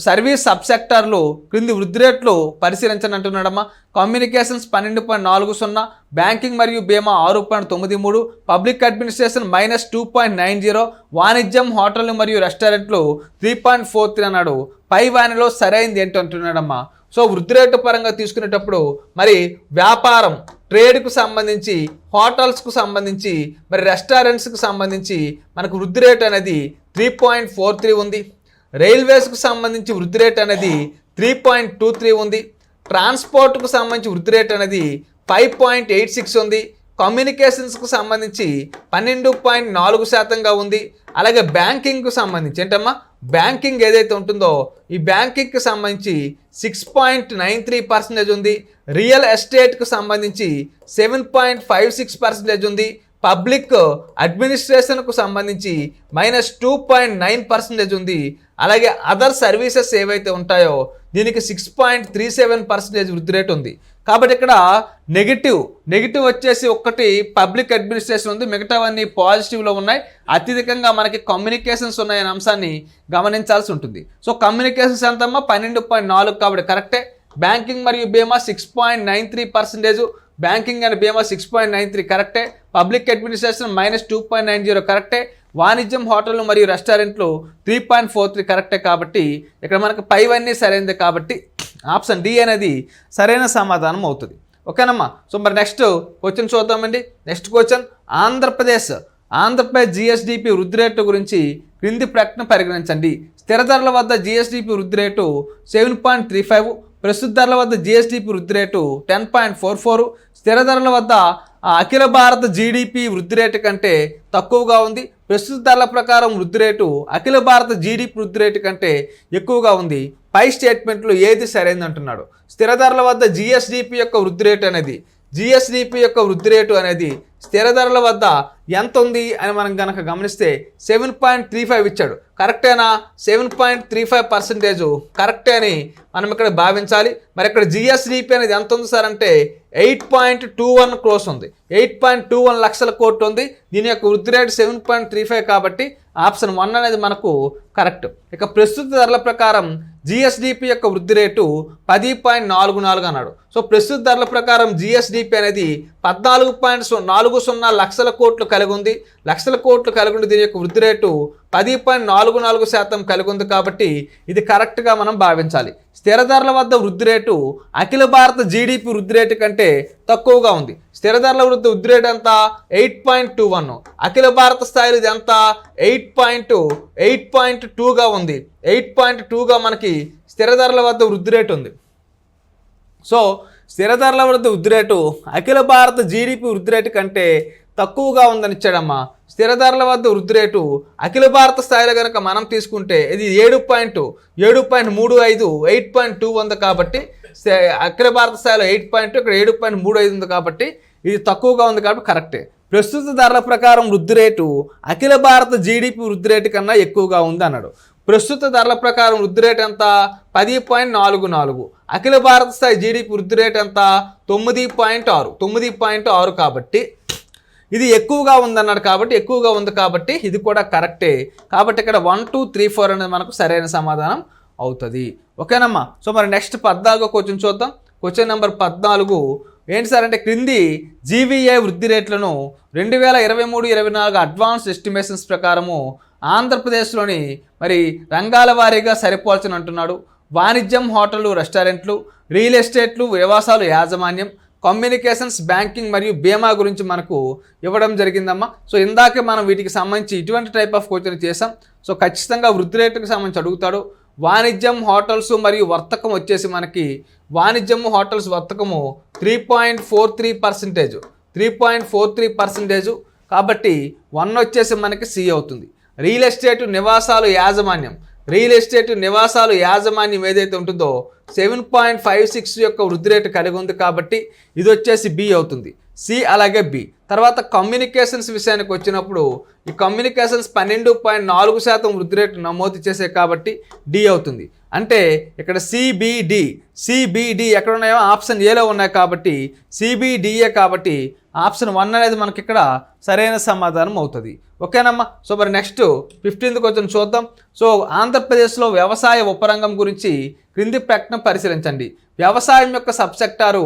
సర్వీస్ సబ్సెక్టార్లు క్రింది వృద్ధి రేట్లు పరిశీలించని అంటున్నాడమ్మా. కమ్యూనికేషన్స్ 12.40, బ్యాంకింగ్ మరియు బీమా 6.93, పబ్లిక్ అడ్మినిస్ట్రేషన్ -2.90, వాణిజ్యం, హోటళ్లు మరియు రెస్టారెంట్లు 3.43 అన్నాడు. పై వానిలో సరైనది ఏంటి అంటున్నాడమ్మా. సో వృద్ధి రేటు పరంగా తీసుకునేటప్పుడు మరి వ్యాపారం, ట్రేడ్కు సంబంధించి, హోటల్స్కు సంబంధించి, మరి రెస్టారెంట్స్కి సంబంధించి మనకు వృద్ధి రేటు అనేది 3.43 ఉంది. రైల్వేస్కు సంబంధించి వృద్ధి రేట్ అనేది 3.23 ఉంది. ట్రాన్స్పోర్ట్కు సంబంధించి వృద్ధి రేట్ అనేది 5.86 ఉంది. కమ్యూనికేషన్స్కు సంబంధించి 12.4%గా ఉంది. అలాగే బ్యాంకింగ్కు సంబంధించి ఏంటమ్మా, బ్యాంకింగ్ ఏదైతే ఉంటుందో ఈ బ్యాంకింగ్కి సంబంధించి 6.93% ఉంది. రియల్ ఎస్టేట్కు సంబంధించి 7.56% ఉంది. పబ్లిక్ అడ్మినిస్ట్రేషన్కు సంబంధించి -2.9% ఉంది. అలాగే అదర్ సర్వీసెస్ ఏవైతే ఉంటాయో దీనికి 6.37% వృద్ధి రేటు ఉంది. కాబట్టి ఇక్కడ నెగిటివ్ వచ్చేసి ఒకటి పబ్లిక్ అడ్మినిస్ట్రేషన్ ఉంది, మిగతావన్నీ పాజిటివ్లో ఉన్నాయి. అత్యధికంగా మనకి కమ్యూనికేషన్స్ ఉన్నాయనే అంశాన్ని గమనించాల్సి ఉంటుంది. సో కమ్యూనికేషన్స్ ఎంతమ్మా 12.4, కాబట్టి కరెక్టే. బ్యాంకింగ్ మరియు బీమా 6.93%, బ్యాంకింగ్ అండ్ బీమా 6.93 కరెక్టే. పబ్లిక్ అడ్మినిస్ట్రేషన్ -2.90 కరెక్టే. వాణిజ్యం, హోటళ్లు మరియు రెస్టారెంట్లు 3.43 కరెక్టే. కాబట్టి ఇక్కడ మనకు పైవన్నీ సరైనది. కాబట్టి ఆప్షన్ డి అనేది సరైన సమాధానం అవుతుంది. ఓకేనమ్మా. సో మరి నెక్స్ట్ క్వశ్చన్ చూద్దామండి. నెక్స్ట్ క్వశ్చన్ ఆంధ్రప్రదేశ్ జిఎస్డిపి వృద్ధి రేటు గురించి క్రింది ప్రకటన పరిగణించండి. స్థిర ధరల వద్ద జిఎస్డిపి వృద్ధి రేటు 7.35, ప్రస్తుత ధరల వద్ద జిఎస్డిపి వృద్ధి రేటు 10.44, స్థిర ధరల వద్ద అఖిల భారత జీడిపి వృద్ధి రేటు కంటే తక్కువగా ఉంది. ప్రస్తుత ధరల ప్రకారం వృద్ధి రేటు అఖిల భారత జీడిపి వృద్ధి రేటు కంటే ఎక్కువగా ఉంది. పై స్టేట్మెంట్లో ఏది సరైనది అంటున్నాడు. స్థిర ధరల వద్ద జిఎస్డిపి యొక్క వృద్ధి రేటు అనేది స్థిర ధరల వద్ద ఎంత ఉంది అని మనం కనుక గమనిస్తే 7.35 ఇచ్చాడు. కరెక్టేనా? 7.35% కరెక్టే అని మనం ఇక్కడ భావించాలి. మరి ఇక్కడ జిఎస్డిపి అనేది ఎంత ఉంది సార్ అంటే 8.21 క్రోర్స్ ఉంది. 8.21 లక్షల కోట్లు ఉంది. దీని యొక్క వృద్ధి రేటు 7.35 కాబట్టి ఆప్షన్ 1 అనేది మనకు కరెక్ట్. ఇక ప్రస్తుత ధరల ప్రకారం జిఎస్డిపి యొక్క వృద్ధి రేటు 10.44 అన్నాడు. సో ప్రస్తుత ధరల ప్రకారం జిఎస్డిపి అనేది 14.40 లక్షల కోట్లు కలిగి ఉంది. లక్షల కోట్లు కలిగి ఉంది. దీని యొక్క వృద్ధి రేటు 10.44% కలిగి ఉంది కాబట్టి ఇది కరెక్ట్గా మనం భావించాలి. స్థిర ధరల వద్ద వృద్ధి రేటు అఖిల భారత జీడిపి వృద్ధి రేటు కంటే తక్కువగా ఉంది. స్థిర ధరల వృద్ధి రేటు ఎంత? 8.21. అఖిల భారత స్థాయిలో ఇది ఎంత? 8.2గా ఉంది. 8.2గా మనకి స్థిర ధరల వద్ద వృద్ధి రేటు ఉంది. సో స్థిర ధరల వద్ద వృద్ధి రేటు అఖిల భారత జీడిపి వృద్ధి రేటు కంటే తక్కువగా ఉందని ఇచ్చాడమ్మా. స్థిర ధరల వద్ద వృద్ధి రేటు అఖిల భారత స్థాయిలో కనుక మనం తీసుకుంటే ఇది 7.35, 8.2 ఉంది కాబట్టి అఖిల భారత స్థాయిలో 8.2, ఇక్కడ 7.35 ఉంది కాబట్టి ఇది తక్కువగా ఉంది కాబట్టి కరెక్టే. ప్రస్తుత ధరల ప్రకారం వృద్ధి రేటు అఖిల భారత జీడిపి వృద్ధి రేటు కన్నా ఎక్కువగా ఉంది అన్నాడు. ప్రస్తుత ధరల ప్రకారం వృద్ధి రేటు ఎంత? 10.44. అఖిల భారత స్థాయి జీడిపి వృద్ధి రేటు ఎంత? 9.6 కాబట్టి ఇది ఎక్కువగా ఉందన్నాడు. కాబట్టి ఎక్కువగా ఉంది కాబట్టి ఇది కూడా కరెక్టే. కాబట్టి ఇక్కడ 1, 2, 3, 4 అనేది మనకు సరైన సమాధానం అవుతుంది. ఓకేనమ్మా. సో మరి నెక్స్ట్ 14 క్వశ్చన్ చూద్దాం. క్వశ్చన్ నెంబర్ 14 ఏంటి సార్ అంటే క్రింది జీవీఏ వృద్ధి రేట్లను 2023-24 అడ్వాన్స్ ఎస్టిమేషన్స్ ప్రకారము ఆంధ్రప్రదేశ్లోని మరి రంగాల వారీగా సరిపోల్చని అంటున్నాడు. వాణిజ్యం, హోటళ్ళు, రెస్టారెంట్లు, రియల్ ఎస్టేట్లు, వ్యవసాయాలు, యాజమాన్యం, కమ్యూనికేషన్స్, బ్యాంకింగ్ మరియు బీమా గురించి మనకు ఇవ్వడం జరిగిందమ్మా. సో ఇందాకే మనం వీటికి సంబంధించి ఇటువంటి టైప్ ఆఫ్ క్వశ్చన్ చేసాం. సో ఖచ్చితంగా వృద్ధి రేటుకి సంబంధించి అడుగుతాడు. వాణిజ్యం, హోటల్స్ మరియు వర్తకం వచ్చేసి మనకి వాణిజ్యము, హోటల్స్, వర్తకము 3.43%. 3.43% కాబట్టి 1 వచ్చేసి మనకి సి అవుతుంది. రియల్ ఎస్టేట్, నివాసాలు, యాజమాన్యం, రియల్ ఎస్టేట్, నివాసాలు, యాజమాన్యం ఏదైతే ఉంటుందో 7.56 యొక్క వృద్ధి రేటు కలిగి ఉంది కాబట్టి ఇది వచ్చేసి బి అవుతుంది. సి అలాగే బి. తర్వాత కమ్యూనికేషన్స్ విషయానికి వచ్చినప్పుడు ఈ కమ్యూనికేషన్స్ 12.4% వృద్ధి రేటు నమోదు చేసే కాబట్టి డి అవుతుంది. అంటే ఇక్కడ సిబిడి ఎక్కడ ఉన్నాయో ఆప్షన్ ఏలో ఉన్నాయి కాబట్టి సిబిడిఏ కాబట్టి ఆప్షన్ 1 అనేది మనకి ఇక్కడ సరైన సమాధానం అవుతుంది. ఓకేనమ్మా. సో మరి నెక్స్ట్ 15th క్వశ్చన్ చూద్దాం. సో ఆంధ్రప్రదేశ్లో వ్యవసాయ ఉపరంగం గురించి క్రింది ప్రకటన పరిశీలించండి. వ్యవసాయం యొక్క సబ్సెక్టారు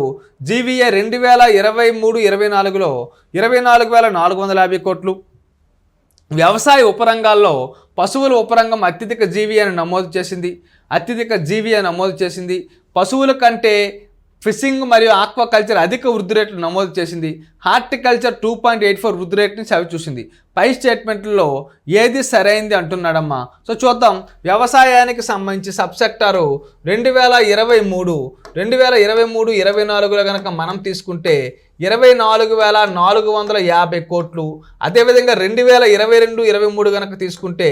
జీవీఏ 2023-24లో 24,450 కోట్లు. వ్యవసాయ ఉపరంగాల్లో పశువుల ఉపరంగం అత్యధిక జీవీఏను నమోదు చేసింది. పశువుల కంటే ఫిషింగ్ మరియు ఆక్వాకల్చర్ అధిక వృద్ధి రేట్లు నమోదు చేసింది. హార్టికల్చర్ 2.84 వృద్ధి రేట్ని చవిచూసింది. పై స్టేట్మెంట్లో ఏది సరైంది అంటున్నాడమ్మా. సో చూద్దాం. వ్యవసాయానికి సంబంధించి సబ్సెక్టారు 2023-24లో కనుక మనం తీసుకుంటే 24,450 కోట్లు. అదేవిధంగా 2022-23 కనుక తీసుకుంటే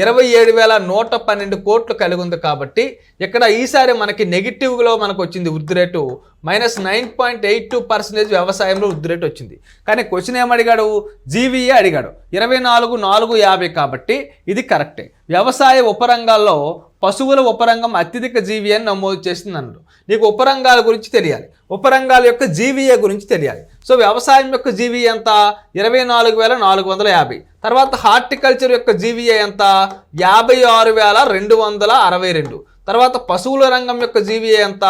27,112 కోట్లు కలిగి ఉంది కాబట్టి ఇక్కడ ఈసారి మనకి నెగిటివ్లో మనకు వచ్చింది వృద్ధి రేటు -9.82% వ్యవసాయంలో వృద్ధి రేటు వచ్చింది. కానీ క్వశ్చన్ ఏమడిగాడు? జీవీఏ అడిగాడు. 24,450 కాబట్టి ఇది కరెక్టే. వ్యవసాయ ఉపరంగాల్లో పశువుల ఉపరంగం అత్యధిక జీవీఏని నమోదు చేసింది అన్నాడు. నీకు ఉపరంగాల గురించి తెలియాలి, ఉపరంగాల యొక్క జీవీఏ గురించి తెలియాలి. సో వ్యవసాయం యొక్క జీవీఏ ఎంత? 24,450. తర్వాత హార్టికల్చర్ యొక్క జీవీఏ ఎంత? 56,262. తర్వాత పశువుల రంగం యొక్క జీవీఏ ఎంత?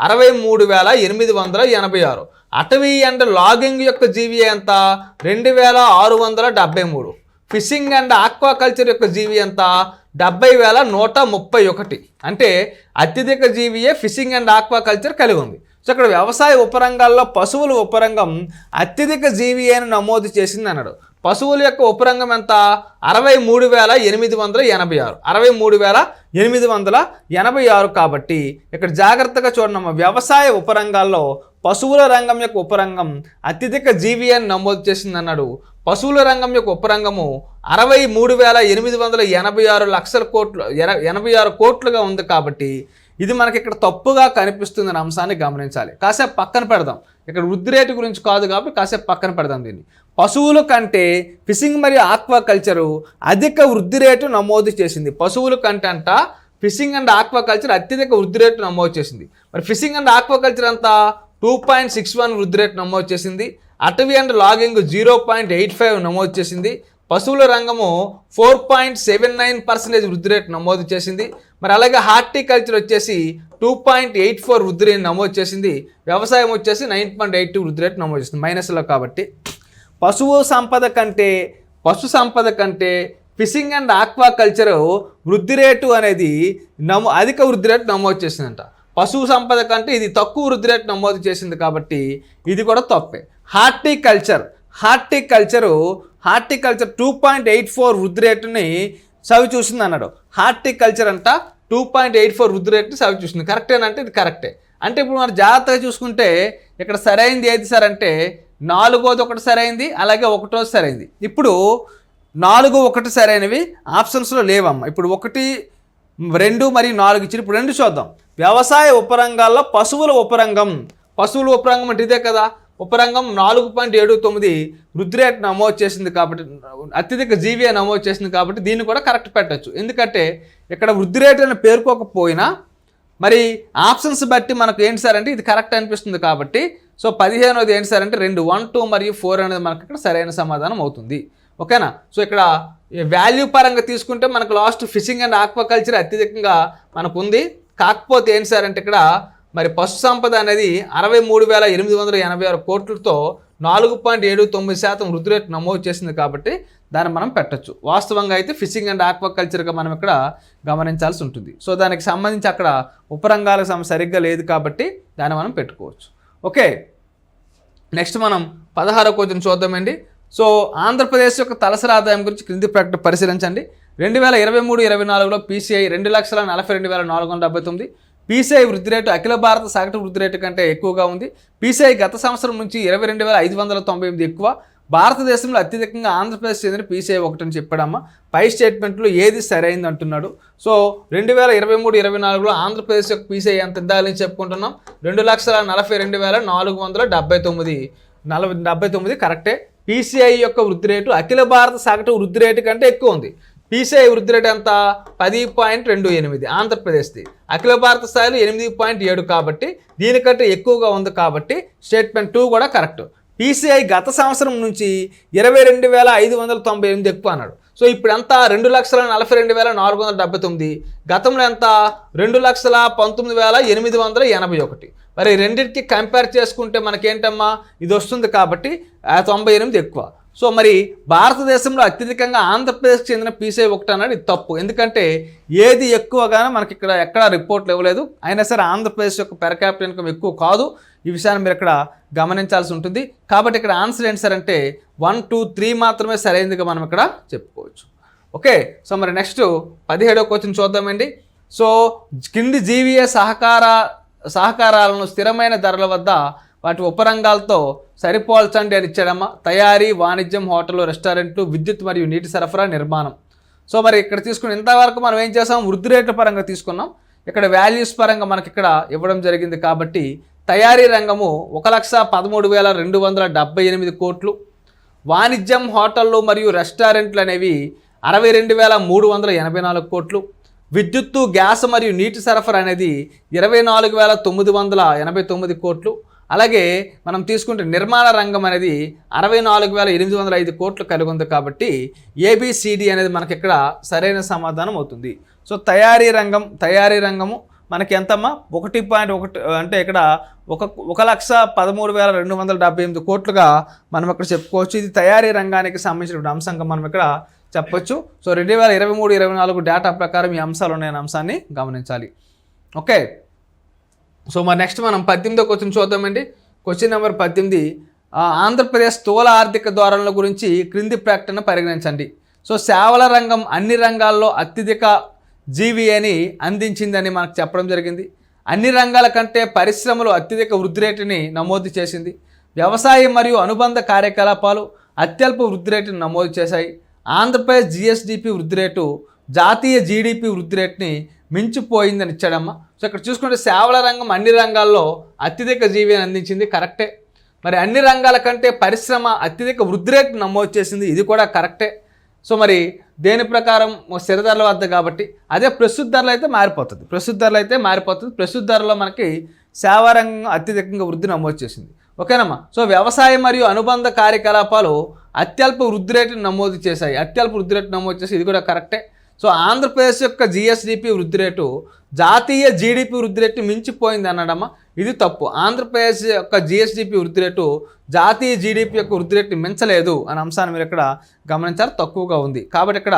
63,886. అటవీ అండ్ లాగింగ్ యొక్క జీవీఏ ఎంత? 2,673. ఫిషింగ్ అండ్ ఆక్వాకల్చర్ యొక్క జీవీ ఎంత? 70,131. అంటే అత్యధిక జీవీఏ ఫిషింగ్ అండ్ ఆక్వాకల్చర్ కలిగి ఉంది. సో ఇక్కడ వ్యవసాయ ఉపరంగాల్లో పశువుల ఉపరంగం అత్యధిక జీవీఏను నమోదు చేసింది అన్నాడు. పశువుల యొక్క ఉపరంగం ఎంత? 63,886. 63,886 కాబట్టి ఇక్కడ జాగ్రత్తగా చూడమ్మా. వ్యవసాయ ఉపరంగాల్లో పశువుల రంగం యొక్క ఉపరంగం అత్యధిక జీవీఏను నమోదు చేసింది అన్నాడు. పశువుల రంగం యొక్క ఉపరంగము 63,886 లక్షల కోట్లు 86 కోట్లుగా ఉంది కాబట్టి ఇది మనకి ఇక్కడ తప్పుగా కనిపిస్తుంది అనే అంశాన్ని గమనించాలి. కాసేపు పక్కన పెడదాం. ఇక్కడ వృద్ధి రేటు గురించి కాదు కాబట్టి కాసేపు పక్కన పెడదాం దీన్ని. పశువుల కంటే ఫిషింగ్ మరియు ఆక్వాకల్చరు అధిక వృద్ధి రేటు నమోదు చేసింది. పశువుల కంటే అంట ఫిషింగ్ అండ్ ఆక్వాకల్చర్ అత్యధిక వృద్ధి రేటు నమోదు చేసింది. మరి ఫిషింగ్ అండ్ ఆక్వాకల్చర్ అంతా 2.61 వృద్ధి రేటు నమోదు చేసింది. అటవీ అండ్ లాగింగ్ 0.85 నమోదు చేసింది. పశువుల రంగము 4.79% వృద్ధి రేటు నమోదు చేసింది. మరి అలాగే హార్టికల్చర్ వచ్చేసి 2.84 వృద్ధి రేటు నమోదు చేసింది. వ్యవసాయం వచ్చేసి 9.82 వృద్ధి రేటు నమోదు చేసింది, మైనస్లో. కాబట్టి పశు సంపద కంటే ఫిషింగ్ అండ్ ఆక్వాకల్చర్ వృద్ధి రేటు అనేది అధిక వృద్ధి రేటు నమోదు చేసిందంట. పశువు సంపద కంటే ఇది తక్కువ వృద్ధి రేటు నమోదు చేసింది కాబట్టి ఇది కూడా తప్పే. హార్టికల్చర్ 2.84 వృద్ధి రేటుని చవి చూసింది అన్నాడు. హార్టికల్చర్ అంట 2.84 వృద్ధి రేటుని చవి చూసింది. కరెక్టేనంటే ఇది కరెక్టే. అంటే ఇప్పుడు మనం జాగ్రత్తగా చూసుకుంటే ఇక్కడ సరైనది ఏది సార్ అంటే 4వ ఒకటి సరైంది, అలాగే 1వ సరైంది. ఇప్పుడు 4, 1 సరైనవి ఆప్షన్స్లో లేవమ్మా. ఇప్పుడు 1, 2 మరియు 4 ఇచ్చి ఇప్పుడు 2 చూద్దాం. వ్యవసాయ ఉపరంగాల్లో పశువుల ఉపరంగం అంటే ఇదే కదా. ఉపరంగం 4.79 వృద్ధి రేటు నమోదు చేసింది కాబట్టి, అత్యధిక జీవీఏ నమోదు చేసింది కాబట్టి దీన్ని కూడా కరెక్ట్ పెట్టచ్చు. ఎందుకంటే ఇక్కడ వృద్ధి రేటు అని పేర్కోకపోయినా మరి ఆప్షన్స్ బట్టి మనకు ఏంటి సార్ అంటే ఇది కరెక్ట్ అనిపిస్తుంది కాబట్టి సో 15వది ఏంటి సార్ అంటే 2, 1, 2 మరియు 4 అనేది మనకి ఇక్కడ సరైన సమాధానం అవుతుంది. ఓకేనా. సో ఇక్కడ వాల్యూ పరంగా తీసుకుంటే మనకు లాస్ట్ ఫిషింగ్ అండ్ ఆక్వాకల్చర్ అత్యధికంగా మనకు ఉంది. కాకపోతే ఏంటి సార్ అంటే ఇక్కడ మరి పశు సంపద అనేది 63,886 కోట్లతో 4.79% వృద్ధి రేటు నమోదు చేసింది కాబట్టి దాన్ని మనం పెట్టచ్చు. వాస్తవంగా అయితే ఫిషింగ్ అండ్ ఆక్వాకల్చర్గా మనం ఇక్కడ గమనించాల్సి ఉంటుంది. సో దానికి సంబంధించి అక్కడ ఉపరంగాలకు సరిగ్గా లేదు కాబట్టి దాన్ని మనం పెట్టుకోవచ్చు. ఓకే, నెక్స్ట్ మనం 16వ క్వశ్చన్ చూద్దామండి. సో ఆంధ్రప్రదేశ్ యొక్క తలసరి ఆదాయం గురించి క్రింది ప్రకటన పరిశీలించండి. 2023-24లో PCI 2,42,479. PCI వృద్ధి రేటు అఖిల భారత సగటు వృద్ధి రేటు కంటే ఎక్కువగా ఉంది. PCI గత సంవత్సరం నుంచి 22,598 ఎక్కువ. భారతదేశంలో అత్యధికంగా ఆంధ్రప్రదేశ్ చెందిన PCI 1 అని చెప్పాడమ్మా. పై స్టేట్మెంట్లో ఏది సరైంది అంటున్నాడు. సో 2023-24లో ఆంధ్రప్రదేశ్ యొక్క PCI ఎంత ఇద్దాలని చెప్పుకుంటున్నాం. 2,42,479 కరెక్టే. PCI యొక్క వృద్ధి రేటు అఖిల భారత సగటు వృద్ధి రేటు కంటే ఎక్కువ ఉంది. PCI వృద్ధి రేటు ఎంత 10.28 ఆంధ్రప్రదేశ్ది. అఖిల భారత స్థాయిలో 8.7 కాబట్టి దీనికంటే ఎక్కువగా ఉంది కాబట్టి స్టేట్మెంట్ 2 కూడా కరెక్ట్. PCI గత సంవత్సరం నుంచి 22,598 ఎక్కువ అన్నాడు. సో ఇప్పుడు ఎంత 2,42,479. గతంలో ఎంత 2,19,881. మరి రెండింటికి కంపేర్ చేసుకుంటే మనకేంటమ్మా ఇది వస్తుంది కాబట్టి 98 ఎక్కువ. సో మరి భారతదేశంలో అత్యధికంగా ఆంధ్రప్రదేశ్కి చెందిన PCI 1 అన్నాడు. ఇది తప్పు. ఎందుకంటే ఏది ఎక్కువగానే మనకి ఇక్కడ ఎక్కడ రిపోర్ట్లు ఇవ్వలేదు. అయినా సరే ఆంధ్రప్రదేశ్ యొక్క పెర్ క్యాపిటల్ ఇన్కమ్ ఎక్కువ కాదు. ఈ విషయాన్ని మీరు ఇక్కడ గమనించాల్సి ఉంటుంది. కాబట్టి ఇక్కడ ఆన్సర్ ఏంటి సార్ అంటే 1, 2, 3 మాత్రమే సరైనదిగా మనం ఇక్కడ చెప్పుకోవచ్చు. ఓకే, సో మరి నెక్స్ట్ 17వ క్వశ్చన్ చూద్దామండి. సో కింది జీవీఏ సహకారాలను స్థిరమైన ధరల వద్ద వాటి ఉపరంగాలతో సరిపోల్చండి అని ఇచ్చాడమ్మా. తయారీ, వాణిజ్యం, హోటళ్ళు, రెస్టారెంట్లు, విద్యుత్ మరియు నీటి సరఫరా, నిర్మాణం. సో మరి ఇక్కడ తీసుకుని ఇంతవరకు మనం ఏం చేసాం, వృద్ధి రేట్ల పరంగా తీసుకున్నాం. ఇక్కడ వాల్యూస్ పరంగా మనకి ఇక్కడ ఇవ్వడం జరిగింది కాబట్టి తయారీ రంగము 1,13,278 కోట్లు. వాణిజ్యం, హోటళ్ళు మరియు రెస్టారెంట్లు అనేవి 62,384 కోట్లు. విద్యుత్తు, గ్యాస్ మరియు నీటి సరఫరా అనేది 24,989 కోట్లు. అలాగే మనం తీసుకుంటే నిర్మాణ రంగం అనేది 64,805 కోట్లు కలిగి ఉంది కాబట్టి ABCD అనేది మనకి ఇక్కడ సరైన సమాధానం అవుతుంది. సో తయారీ రంగము మనకి ఎంతమ్మా 1.1 అంటే ఇక్కడ 1,13,278 కోట్లుగా మనం ఇక్కడ చెప్పుకోవచ్చు. ఇది తయారీ రంగానికి సంబంధించిన అంశంగా మనం ఇక్కడ చెప్పొచ్చు. సో 2023-24 డేటా ప్రకారం ఈ అంశాలు ఉన్నాయన్న అంశాన్ని గమనించాలి. ఓకే, సో మరి నెక్స్ట్ మనం 18వ క్వశ్చన్ చూద్దామండి. క్వశ్చన్ నెంబర్ 18, ఆంధ్రప్రదేశ్ స్థూల ఆర్థిక ధోరణుల గురించి క్రింది ప్రకటన పరిగణించండి. సో సేవల రంగం అన్ని రంగాల్లో అత్యధిక జీవీఏని అందించిందని మనకు చెప్పడం జరిగింది. అన్ని రంగాల కంటే పరిశ్రమలు అత్యధిక వృద్ధి రేటుని నమోదు చేసింది. వ్యవసాయం మరియు అనుబంధ కార్యకలాపాలు అత్యల్ప వృద్ధి రేటుని నమోదు చేశాయి. ఆంధ్రప్రదేశ్ GSDP వృద్ధి రేటు జాతీయ GDP వృద్ధి రేటుని మించిపోయిందని ఇచ్చాడమ్మా. సో ఇక్కడ చూసుకుంటే సేవల రంగం అన్ని రంగాల్లో అత్యధిక జీవీని అందించింది కరెక్టే. మరి అన్ని రంగాల కంటే పరిశ్రమ అత్యధిక వృద్ధి రేటు నమోదు చేసింది, ఇది కూడా కరెక్టే. సో మరి దేని ప్రకారం స్థిర ధరల వద్ద కాబట్టి అదే ప్రస్తుత ధరలు అయితే మారిపోతుంది. ప్రస్తుత ధరలో మనకి సేవా రంగం అత్యధికంగా వృద్ధి నమోదు చేసింది. ఓకేనమ్మా. సో వ్యవసాయం మరియు అనుబంధ కార్యకలాపాలు అత్యల్ప వృద్ధి రేటును నమోదు చేశాయి, ఇది కూడా కరెక్టే. సో ఆంధ్రప్రదేశ్ యొక్క జిఎస్డిపి వృద్ధి రేటు జాతీయ జీడిపి వృద్ధి రేటు మించిపోయింది అన్నాడమ్మా, ఇది తప్పు. ఆంధ్రప్రదేశ్ యొక్క జిఎస్డిపి వృద్ధి రేటు జాతీయ జీడిపి యొక్క వృద్ధి రేటు మించలేదు అనే అంశాన్ని మీరు ఇక్కడ గమనించాలి, తక్కువగా ఉంది. కాబట్టి ఇక్కడ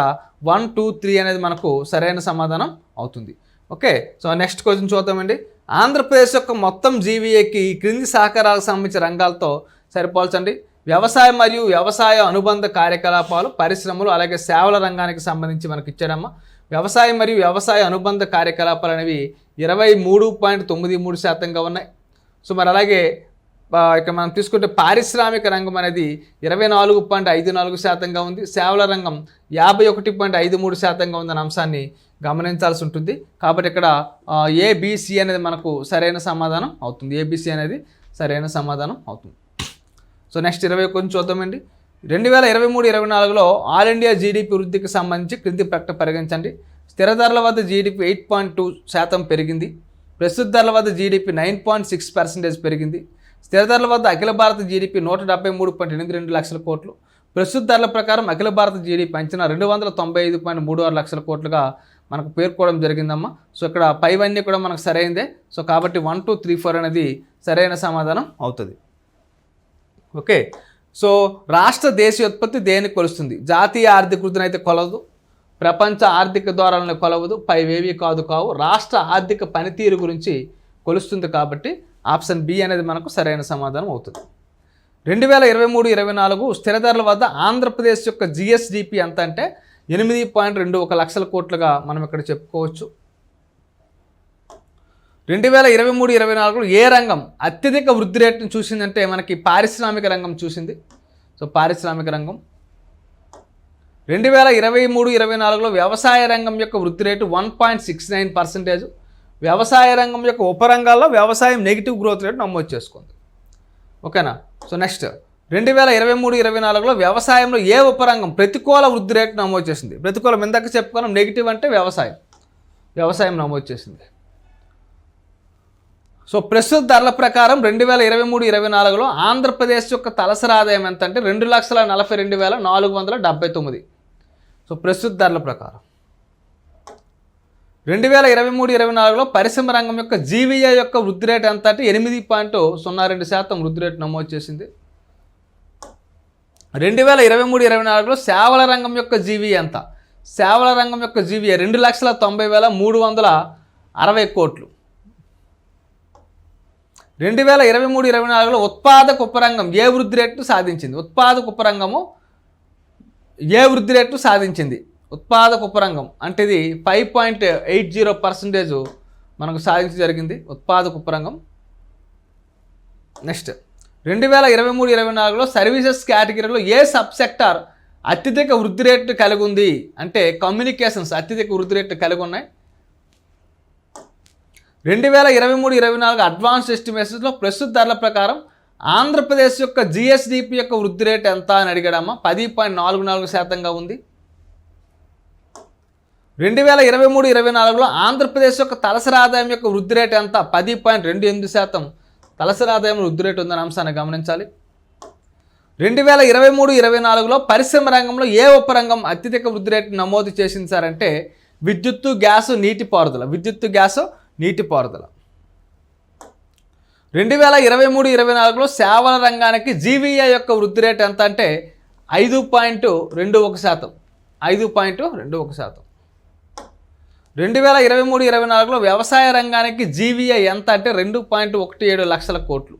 1, 2, 3 అనేది మనకు సరైన సమాధానం అవుతుంది. ఓకే. సో నెక్స్ట్ క్వశ్చన్ చూద్దామండి. ఆంధ్రప్రదేశ్ యొక్క మొత్తం జీవీఏకి ఈ క్రింది సహకారాలకు సంబంధించిన రంగాలతో సరిపోల్చండి. వ్యవసాయం మరియు వ్యవసాయ అనుబంధ కార్యకలాపాలు, పరిశ్రమలు, అలాగే సేవల రంగానికి సంబంధించి మనకి ఇచ్చాడమ్మా. వ్యవసాయం మరియు వ్యవసాయ అనుబంధ కార్యకలాపాలు అనేవి 23.93% ఉన్నాయి. సో మరి అలాగే ఇక మనం తీసుకుంటే పారిశ్రామిక రంగం అనేది 24.54% ఉంది. సేవల రంగం 51.53% ఉందన్న అంశాన్ని గమనించాల్సి ఉంటుంది. కాబట్టి ఇక్కడ ఏబిసి అనేది మనకు సరైన సమాధానం అవుతుంది. సో నెక్స్ట్ 20 కొంచెం చూద్దామండి. 2023-24లో ఆల్ ఇండియా జీడిపి వృద్ధికి సంబంధించి క్రింది ప్రకటన పరిగణించండి. స్థిర ధరల వద్ద జీడిపి 8.2% పెరిగింది. ప్రస్తుత ధరల వద్ద జీడిపి 9.6% పెరిగింది. స్థిర ధరల వద్ద అఖిల భారత జీడిపి 173.82 లక్షల కోట్లు. ప్రస్తుత ధరల ప్రకారం అఖిల భారత జీడిపి అంచనా 295.36 లక్షల కోట్లుగా మనకు పేర్కోవడం జరిగిందమ్మా. సో ఇక్కడ పైవన్నీ కూడా మనకు సరైనదే. సో కాబట్టి 1, 2, 3, 4 అనేది సరైన సమాధానం అవుతుంది. ఓకే. సో రాష్ట్ర దేశీయోత్పత్తి దేనికి కొలుస్తుంది? జాతీయ ఆర్థిక వృద్ధిని అయితే కొలవదు, ప్రపంచ ఆర్థిక ధోరణిని కొలవదు, పైవేవి కావు. రాష్ట్ర ఆర్థిక పనితీరు గురించి కొలుస్తుంది. కాబట్టి ఆప్షన్ బి అనేది మనకు సరైన సమాధానం అవుతుంది. 2023-24 స్థిర ధరల వద్ద ఆంధ్రప్రదేశ్ యొక్క జిఎస్డిపి ఎంత అంటే 8.21 లక్షల కోట్లుగా మనం ఇక్కడ చెప్పుకోవచ్చు. 2023-24లో ఏ రంగం అత్యధిక వృద్ధి రేటును చూసిందంటే మనకి పారిశ్రామిక రంగం చూసింది. సో పారిశ్రామిక రంగం. 2023-24లో వ్యవసాయ రంగం యొక్క వృద్ధి రేటు 1.69%. వ్యవసాయ రంగం యొక్క ఉపరంగాల్లో వ్యవసాయం నెగిటివ్ గ్రోత్ రేటు నమోదు చేసుకుంది. ఓకేనా. సో నెక్స్ట్ 2023-24లో వ్యవసాయంలో ఏ ఉపరంగం ప్రతికూల వృద్ధి రేటు నమోదు చేసింది? ప్రతికూలం ఇందాక చెప్పుకున్నాం, నెగిటివ్ అంటే వ్యవసాయం నమోదు చేసింది. సో ప్రస్తుత ధరల ప్రకారం 2023-24లో ఆంధ్రప్రదేశ్ యొక్క తలసరి ఆదాయం ఎంత అంటే 2,42,479. సో ప్రస్తుత ధరల ప్రకారం 2023-24లో పరిశ్రమ రంగం యొక్క జీవీఏ యొక్క వృద్ధి రేటు ఎంత అంటే 8.02% వృద్ధి రేటు నమోదు చేసింది. 2023-24లో సేవల రంగం యొక్క జీవీఏ ఎంత? సేవల రంగం యొక్క జీవీఏ 2,90,360 కోట్లు. 2023-24లో ఉత్పాదక ఉపరంగం ఏ వృద్ధి రేటు సాధించింది? ఉత్పాదక ఉపరంగం అంటే ఇది 5.80% మనకు సాధించి జరిగింది ఉత్పాదక ఉపరంగం. నెక్స్ట్ 2023-24లో సర్వీసెస్ కేటగిరీలో ఏ సబ్ సెక్టార్ అత్యధిక వృద్ధి రేటు కలిగి ఉంది అంటే కమ్యూనికేషన్స్ అత్యధిక వృద్ధి రేటు కలిగి ఉన్నాయి. 2023-24 అడ్వాన్స్ ఎస్టిమేషన్స్లో ప్రస్తుత ధరల ప్రకారం ఆంధ్రప్రదేశ్ యొక్క జిఎస్డిపి యొక్క వృద్ధి రేటు ఎంత అని అడిగాడమ్మా. 10.44% ఉంది. 2023-24లో ఆంధ్రప్రదేశ్ యొక్క తలసరి ఆదాయం యొక్క వృద్ధి రేటు ఎంత? 10.28% తలసరి ఆదాయం వృద్ధి రేటు ఉందన్న అంశాన్ని గమనించాలి. 2023-24లో పరిశ్రమ రంగంలో ఏ ఉపరంగం అత్యధిక వృద్ధి రేటు నమోదు చేసింది సార్ అంటే విద్యుత్తు, గ్యాసు, నీటిపారుదల. 2023-24లో సేవల రంగానికి జీవీఏ యొక్క వృద్ధి రేటు ఎంత అంటే 5.21%. 2023-24లో వ్యవసాయ రంగానికి జీవీఏ ఎంత అంటే 2.17 లక్షల కోట్లు.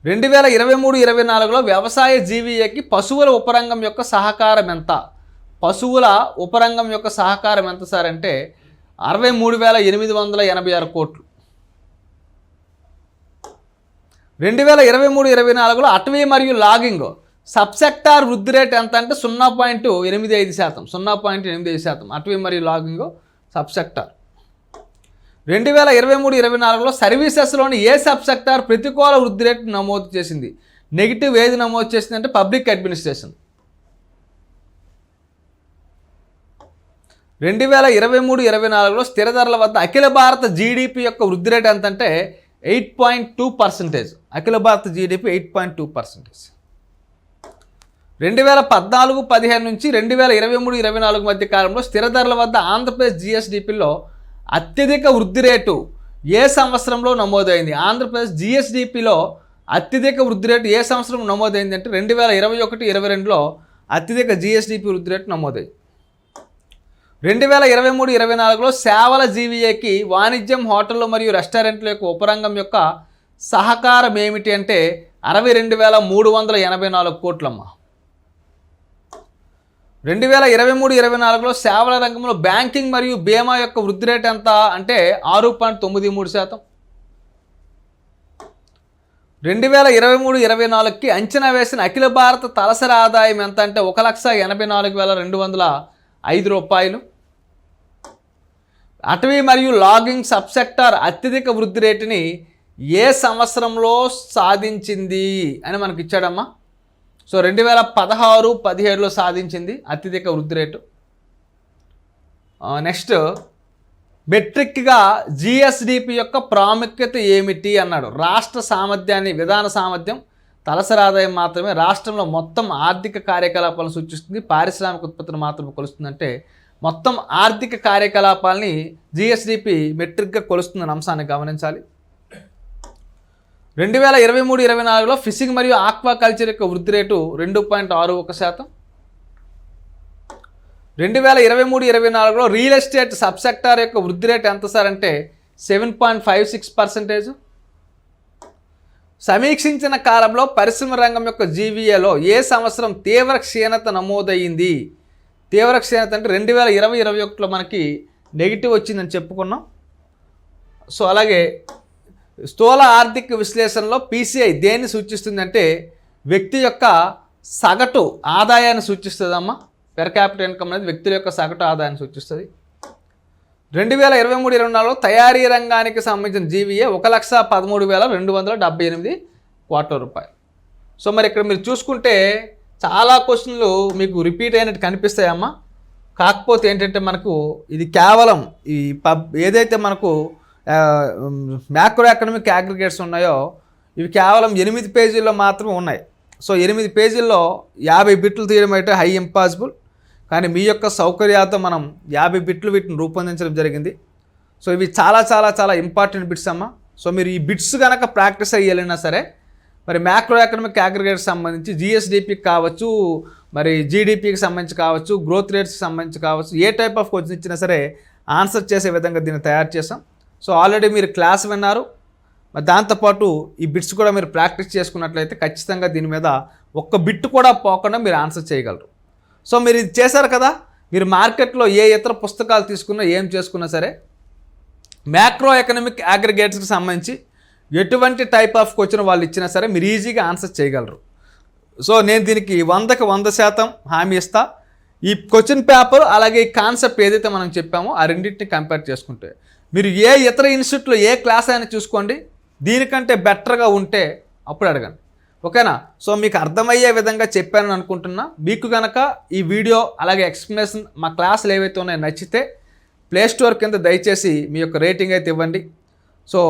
2023-24లో వ్యవసాయ జీవీఏకి పశువుల ఉపరంగం యొక్క సహకారం ఎంత? పశువుల ఉపరంగం యొక్క సహకారం ఎంత సార్ అంటే 63,886 కోట్లు. 2023-24లో అటవీ మరియు లాగింగ్ సబ్ సెక్టార్ వృద్ధి రేటు ఎంత అంటే 0.85%. అటవీ మరియు లాగింగ్ సబ్ సెక్టార్. 2023-24లో సర్వీసెస్లోని ఏ సబ్ సెక్టార్ ప్రతికూల వృద్ధి రేటు నమోదు చేసింది? నెగిటివ్ ఏది నమోదు చేసింది అంటే పబ్లిక్ అడ్మినిస్ట్రేషన్. 2023-24లో స్థిర ధరల వద్ద అఖిల భారత జీడిపి యొక్క వృద్ధి రేటు ఎంత అంటే 8.2%. అఖిల భారత జీడిపి 8.2%. 2014-15 నుంచి 2023-24 మధ్య కాలంలో స్థిర ధరల వద్ద ఆంధ్రప్రదేశ్ జిఎస్డిపిలో అత్యధిక వృద్ధి రేటు ఏ సంవత్సరంలో నమోదైంది? ఆంధ్రప్రదేశ్ జిఎస్డిపిలో అత్యధిక వృద్ధి రేటు ఏ సంవత్సరం నమోదైంది అంటే 2021-22లో అత్యధిక జిఎస్డిపి వృద్ధి రేటు నమోదైంది. 2023-24లో సేవల జీవీఏకి వాణిజ్యం, హోటళ్ళు మరియు రెస్టారెంట్ల యొక్క ఉపరంగం యొక్క సహకారం ఏమిటి అంటే 62,384 కోట్లమ్మ. 2023-24లో సేవల రంగంలో బ్యాంకింగ్ మరియు బీమా యొక్క వృద్ధి రేటు ఎంత అంటే 6.93%. 2023-24కి అంచనా వేసిన అఖిల భారత తలసరి ఆదాయం ఎంత అంటే 1,84,205 రూపాయలు. అటవీ మరియు లాగింగ్ సబ్ సెక్టార్ అత్యధిక వృద్ధి రేటుని ఏ సంవత్సరంలో సాధించింది అని మనకి ఇచ్చాడమ్మా. సో 2016-17లో సాధించింది అత్యధిక వృద్ధి రేటు. నెక్స్ట్, మెట్రిక్గా జిఎస్డిపి యొక్క ప్రాముఖ్యత ఏమిటి అన్నాడు. రాష్ట్ర సామర్థ్యాన్ని, విధాన సామర్థ్యం, తలసరి ఆదాయం మాత్రమే రాష్ట్రంలో మొత్తం ఆర్థిక కార్యకలాపాలను సూచిస్తుంది. పారిశ్రామిక ఉత్పత్తిని మాత్రమే కొలుస్తుందంటే మొత్తం ఆర్థిక కార్యకలాపాలని జిఎస్డిపి మెట్రిక్గా కొలుస్తుందన్న అంశాన్ని గమనించాలి. 2023-24లో ఫిషింగ్ మరియు ఆక్వాకల్చర్ యొక్క వృద్ధి రేటు 2.61%. 2023-24లో రియల్ ఎస్టేట్ సబ్ సెక్టార్ యొక్క వృద్ధి రేటు ఎంత సార్ అంటే 7.56%. సమీక్షించిన కాలంలో పరిశ్రమ రంగం యొక్క జీవీఏలో ఏ సంవత్సరం తీవ్ర క్షీణత నమోదయ్యింది? తీవ్ర క్షీణత అంటే 2020-21లో మనకి నెగిటివ్ వచ్చిందని చెప్పుకున్నాం. సో అలాగే స్థూల ఆర్థిక విశ్లేషణలో పీసీఐ దేన్ని సూచిస్తుందంటే వ్యక్తి యొక్క సగటు ఆదాయాన్ని సూచిస్తుందమ్మా. పెర్ క్యాపిటల్ ఇన్కమ్ అనేది వ్యక్తుల యొక్క సగటు ఆదాయాన్ని సూచిస్తుంది. 2023-24లో తయారీ రంగానికి సంబంధించిన జీవీఏ 1,13,278 కోట్ల రూపాయలు. సో మరి ఇక్కడ మీరు చూసుకుంటే చాలా క్వశ్చన్లు మీకు రిపీట్ అయినట్టు కనిపిస్తాయమ్మా. కాకపోతే ఏంటంటే మనకు ఇది కేవలం ఈ ఏదైతే మనకు మ్యాక్రో ఎకనామిక్ అగ్రిగేట్స్ ఉన్నాయో ఇవి కేవలం 8 పేజీల్లో మాత్రమే ఉన్నాయి. సో 8 పేజీల్లో 50 బిట్లు తీయడం అయితే హై ఇంపాసిబుల్. కానీ మీ యొక్క సౌకర్యాలతో మనం 50 బిట్లు వీటిని రూపొందించడం జరిగింది. సో ఇవి చాలా చాలా చాలా ఇంపార్టెంట్ బిట్స్ అమ్మా. సో మీరు ఈ బిట్స్ కనుక ప్రాక్టీస్ అయ్యాలన్నా సరే మరి మ్యాక్రో ఎకనామిక్ అగ్రిగేట్స్ సంబంధించి జిఎస్డిపికి కావచ్చు, మరి జీడిపికి సంబంధించి కావచ్చు, గ్రోత్ రేట్స్కి సంబంధించి కావచ్చు, ఏ టైప్ ఆఫ్ క్వశ్చన్ ఇచ్చినా సరే ఆన్సర్ చేసే విధంగా దీన్ని తయారు చేసాం. సో ఆల్రెడీ మీరు క్లాస్ విన్నారు, మరి దాంతోపాటు ఈ బిట్స్ కూడా మీరు ప్రాక్టీస్ చేసుకున్నట్లయితే ఖచ్చితంగా దీని మీద ఒక్క బిట్ కూడా పోకుండా మీరు ఆన్సర్ చేయగలరు. సో మీరు ఇది చేశారు కదా, మీరు మార్కెట్లో ఏ ఇతర పుస్తకాలు తీసుకున్నా ఏం చేసుకున్నా సరే మ్యాక్రో ఎకనామిక్ అగ్రిగేట్స్కి సంబంధించి ఎటువంటి టైప్ ఆఫ్ క్వశ్చన్ వాళ్ళు ఇచ్చినా సరే మీరు ఈజీగా ఆన్సర్ చేయగలరు. సో నేను దీనికి 100కి 100% హామీ ఇస్తా. ఈ క్వశ్చన్ పేపర్ అలాగే ఈ కాన్సెప్ట్ ఏదైతే మనం చెప్పామో ఆ రెండింటిని కంపేర్ చేసుకుంటే మీరు ఏ ఇతర ఇన్స్టిట్యూట్లో ఏ క్లాస్ అయినా చూసుకోండి, దీనికంటే బెటర్గా ఉంటే అప్పుడు అడగండి. ఓకేనా? సో మీకు అర్థమయ్యే విధంగా చెప్పానని అనుకుంటున్నా. మీకు కనుక ఈ వీడియో అలాగే ఎక్స్ప్లెనేషన్ మా క్లాసులు ఏవైతే ఉన్నాయో నచ్చితే ప్లే స్టోర్ కింద దయచేసి మీ యొక్క రేటింగ్ అయితే ఇవ్వండి. సో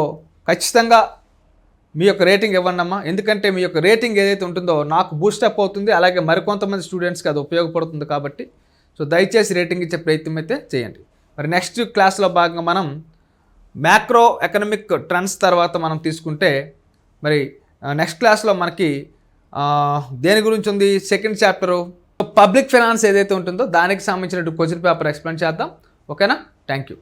ఖచ్చితంగా మీ యొక్క రేటింగ్ ఇవ్వండి అమ్మా. ఎందుకంటే మీ యొక్క రేటింగ్ ఏదైతే ఉంటుందో నాకు బూస్టప్ అవుతుంది, అలాగే మరికొంతమంది స్టూడెంట్స్కి అది ఉపయోగపడుతుంది కాబట్టి సో దయచేసి రేటింగ్ ఇచ్చే ప్రయత్నం అయితే చేయండి. మరి నెక్స్ట్ క్లాస్లో భాగంగా మనం మ్యాక్రో ఎకనామిక్ ట్రెండ్స్ తర్వాత మనం తీసుకుంటే మరి నెక్స్ట్ క్లాస్లో మనకి దేని గురించి ఉంది, సెకండ్ చాప్టరు పబ్లిక్ ఫైనాన్స్ ఏదైతే ఉంటుందో దానికి సంబంధించిన క్వశ్చన్ పేపర్ ఎక్స్ప్లెయిన్ చేద్దాం. ఓకేనా? Thank you.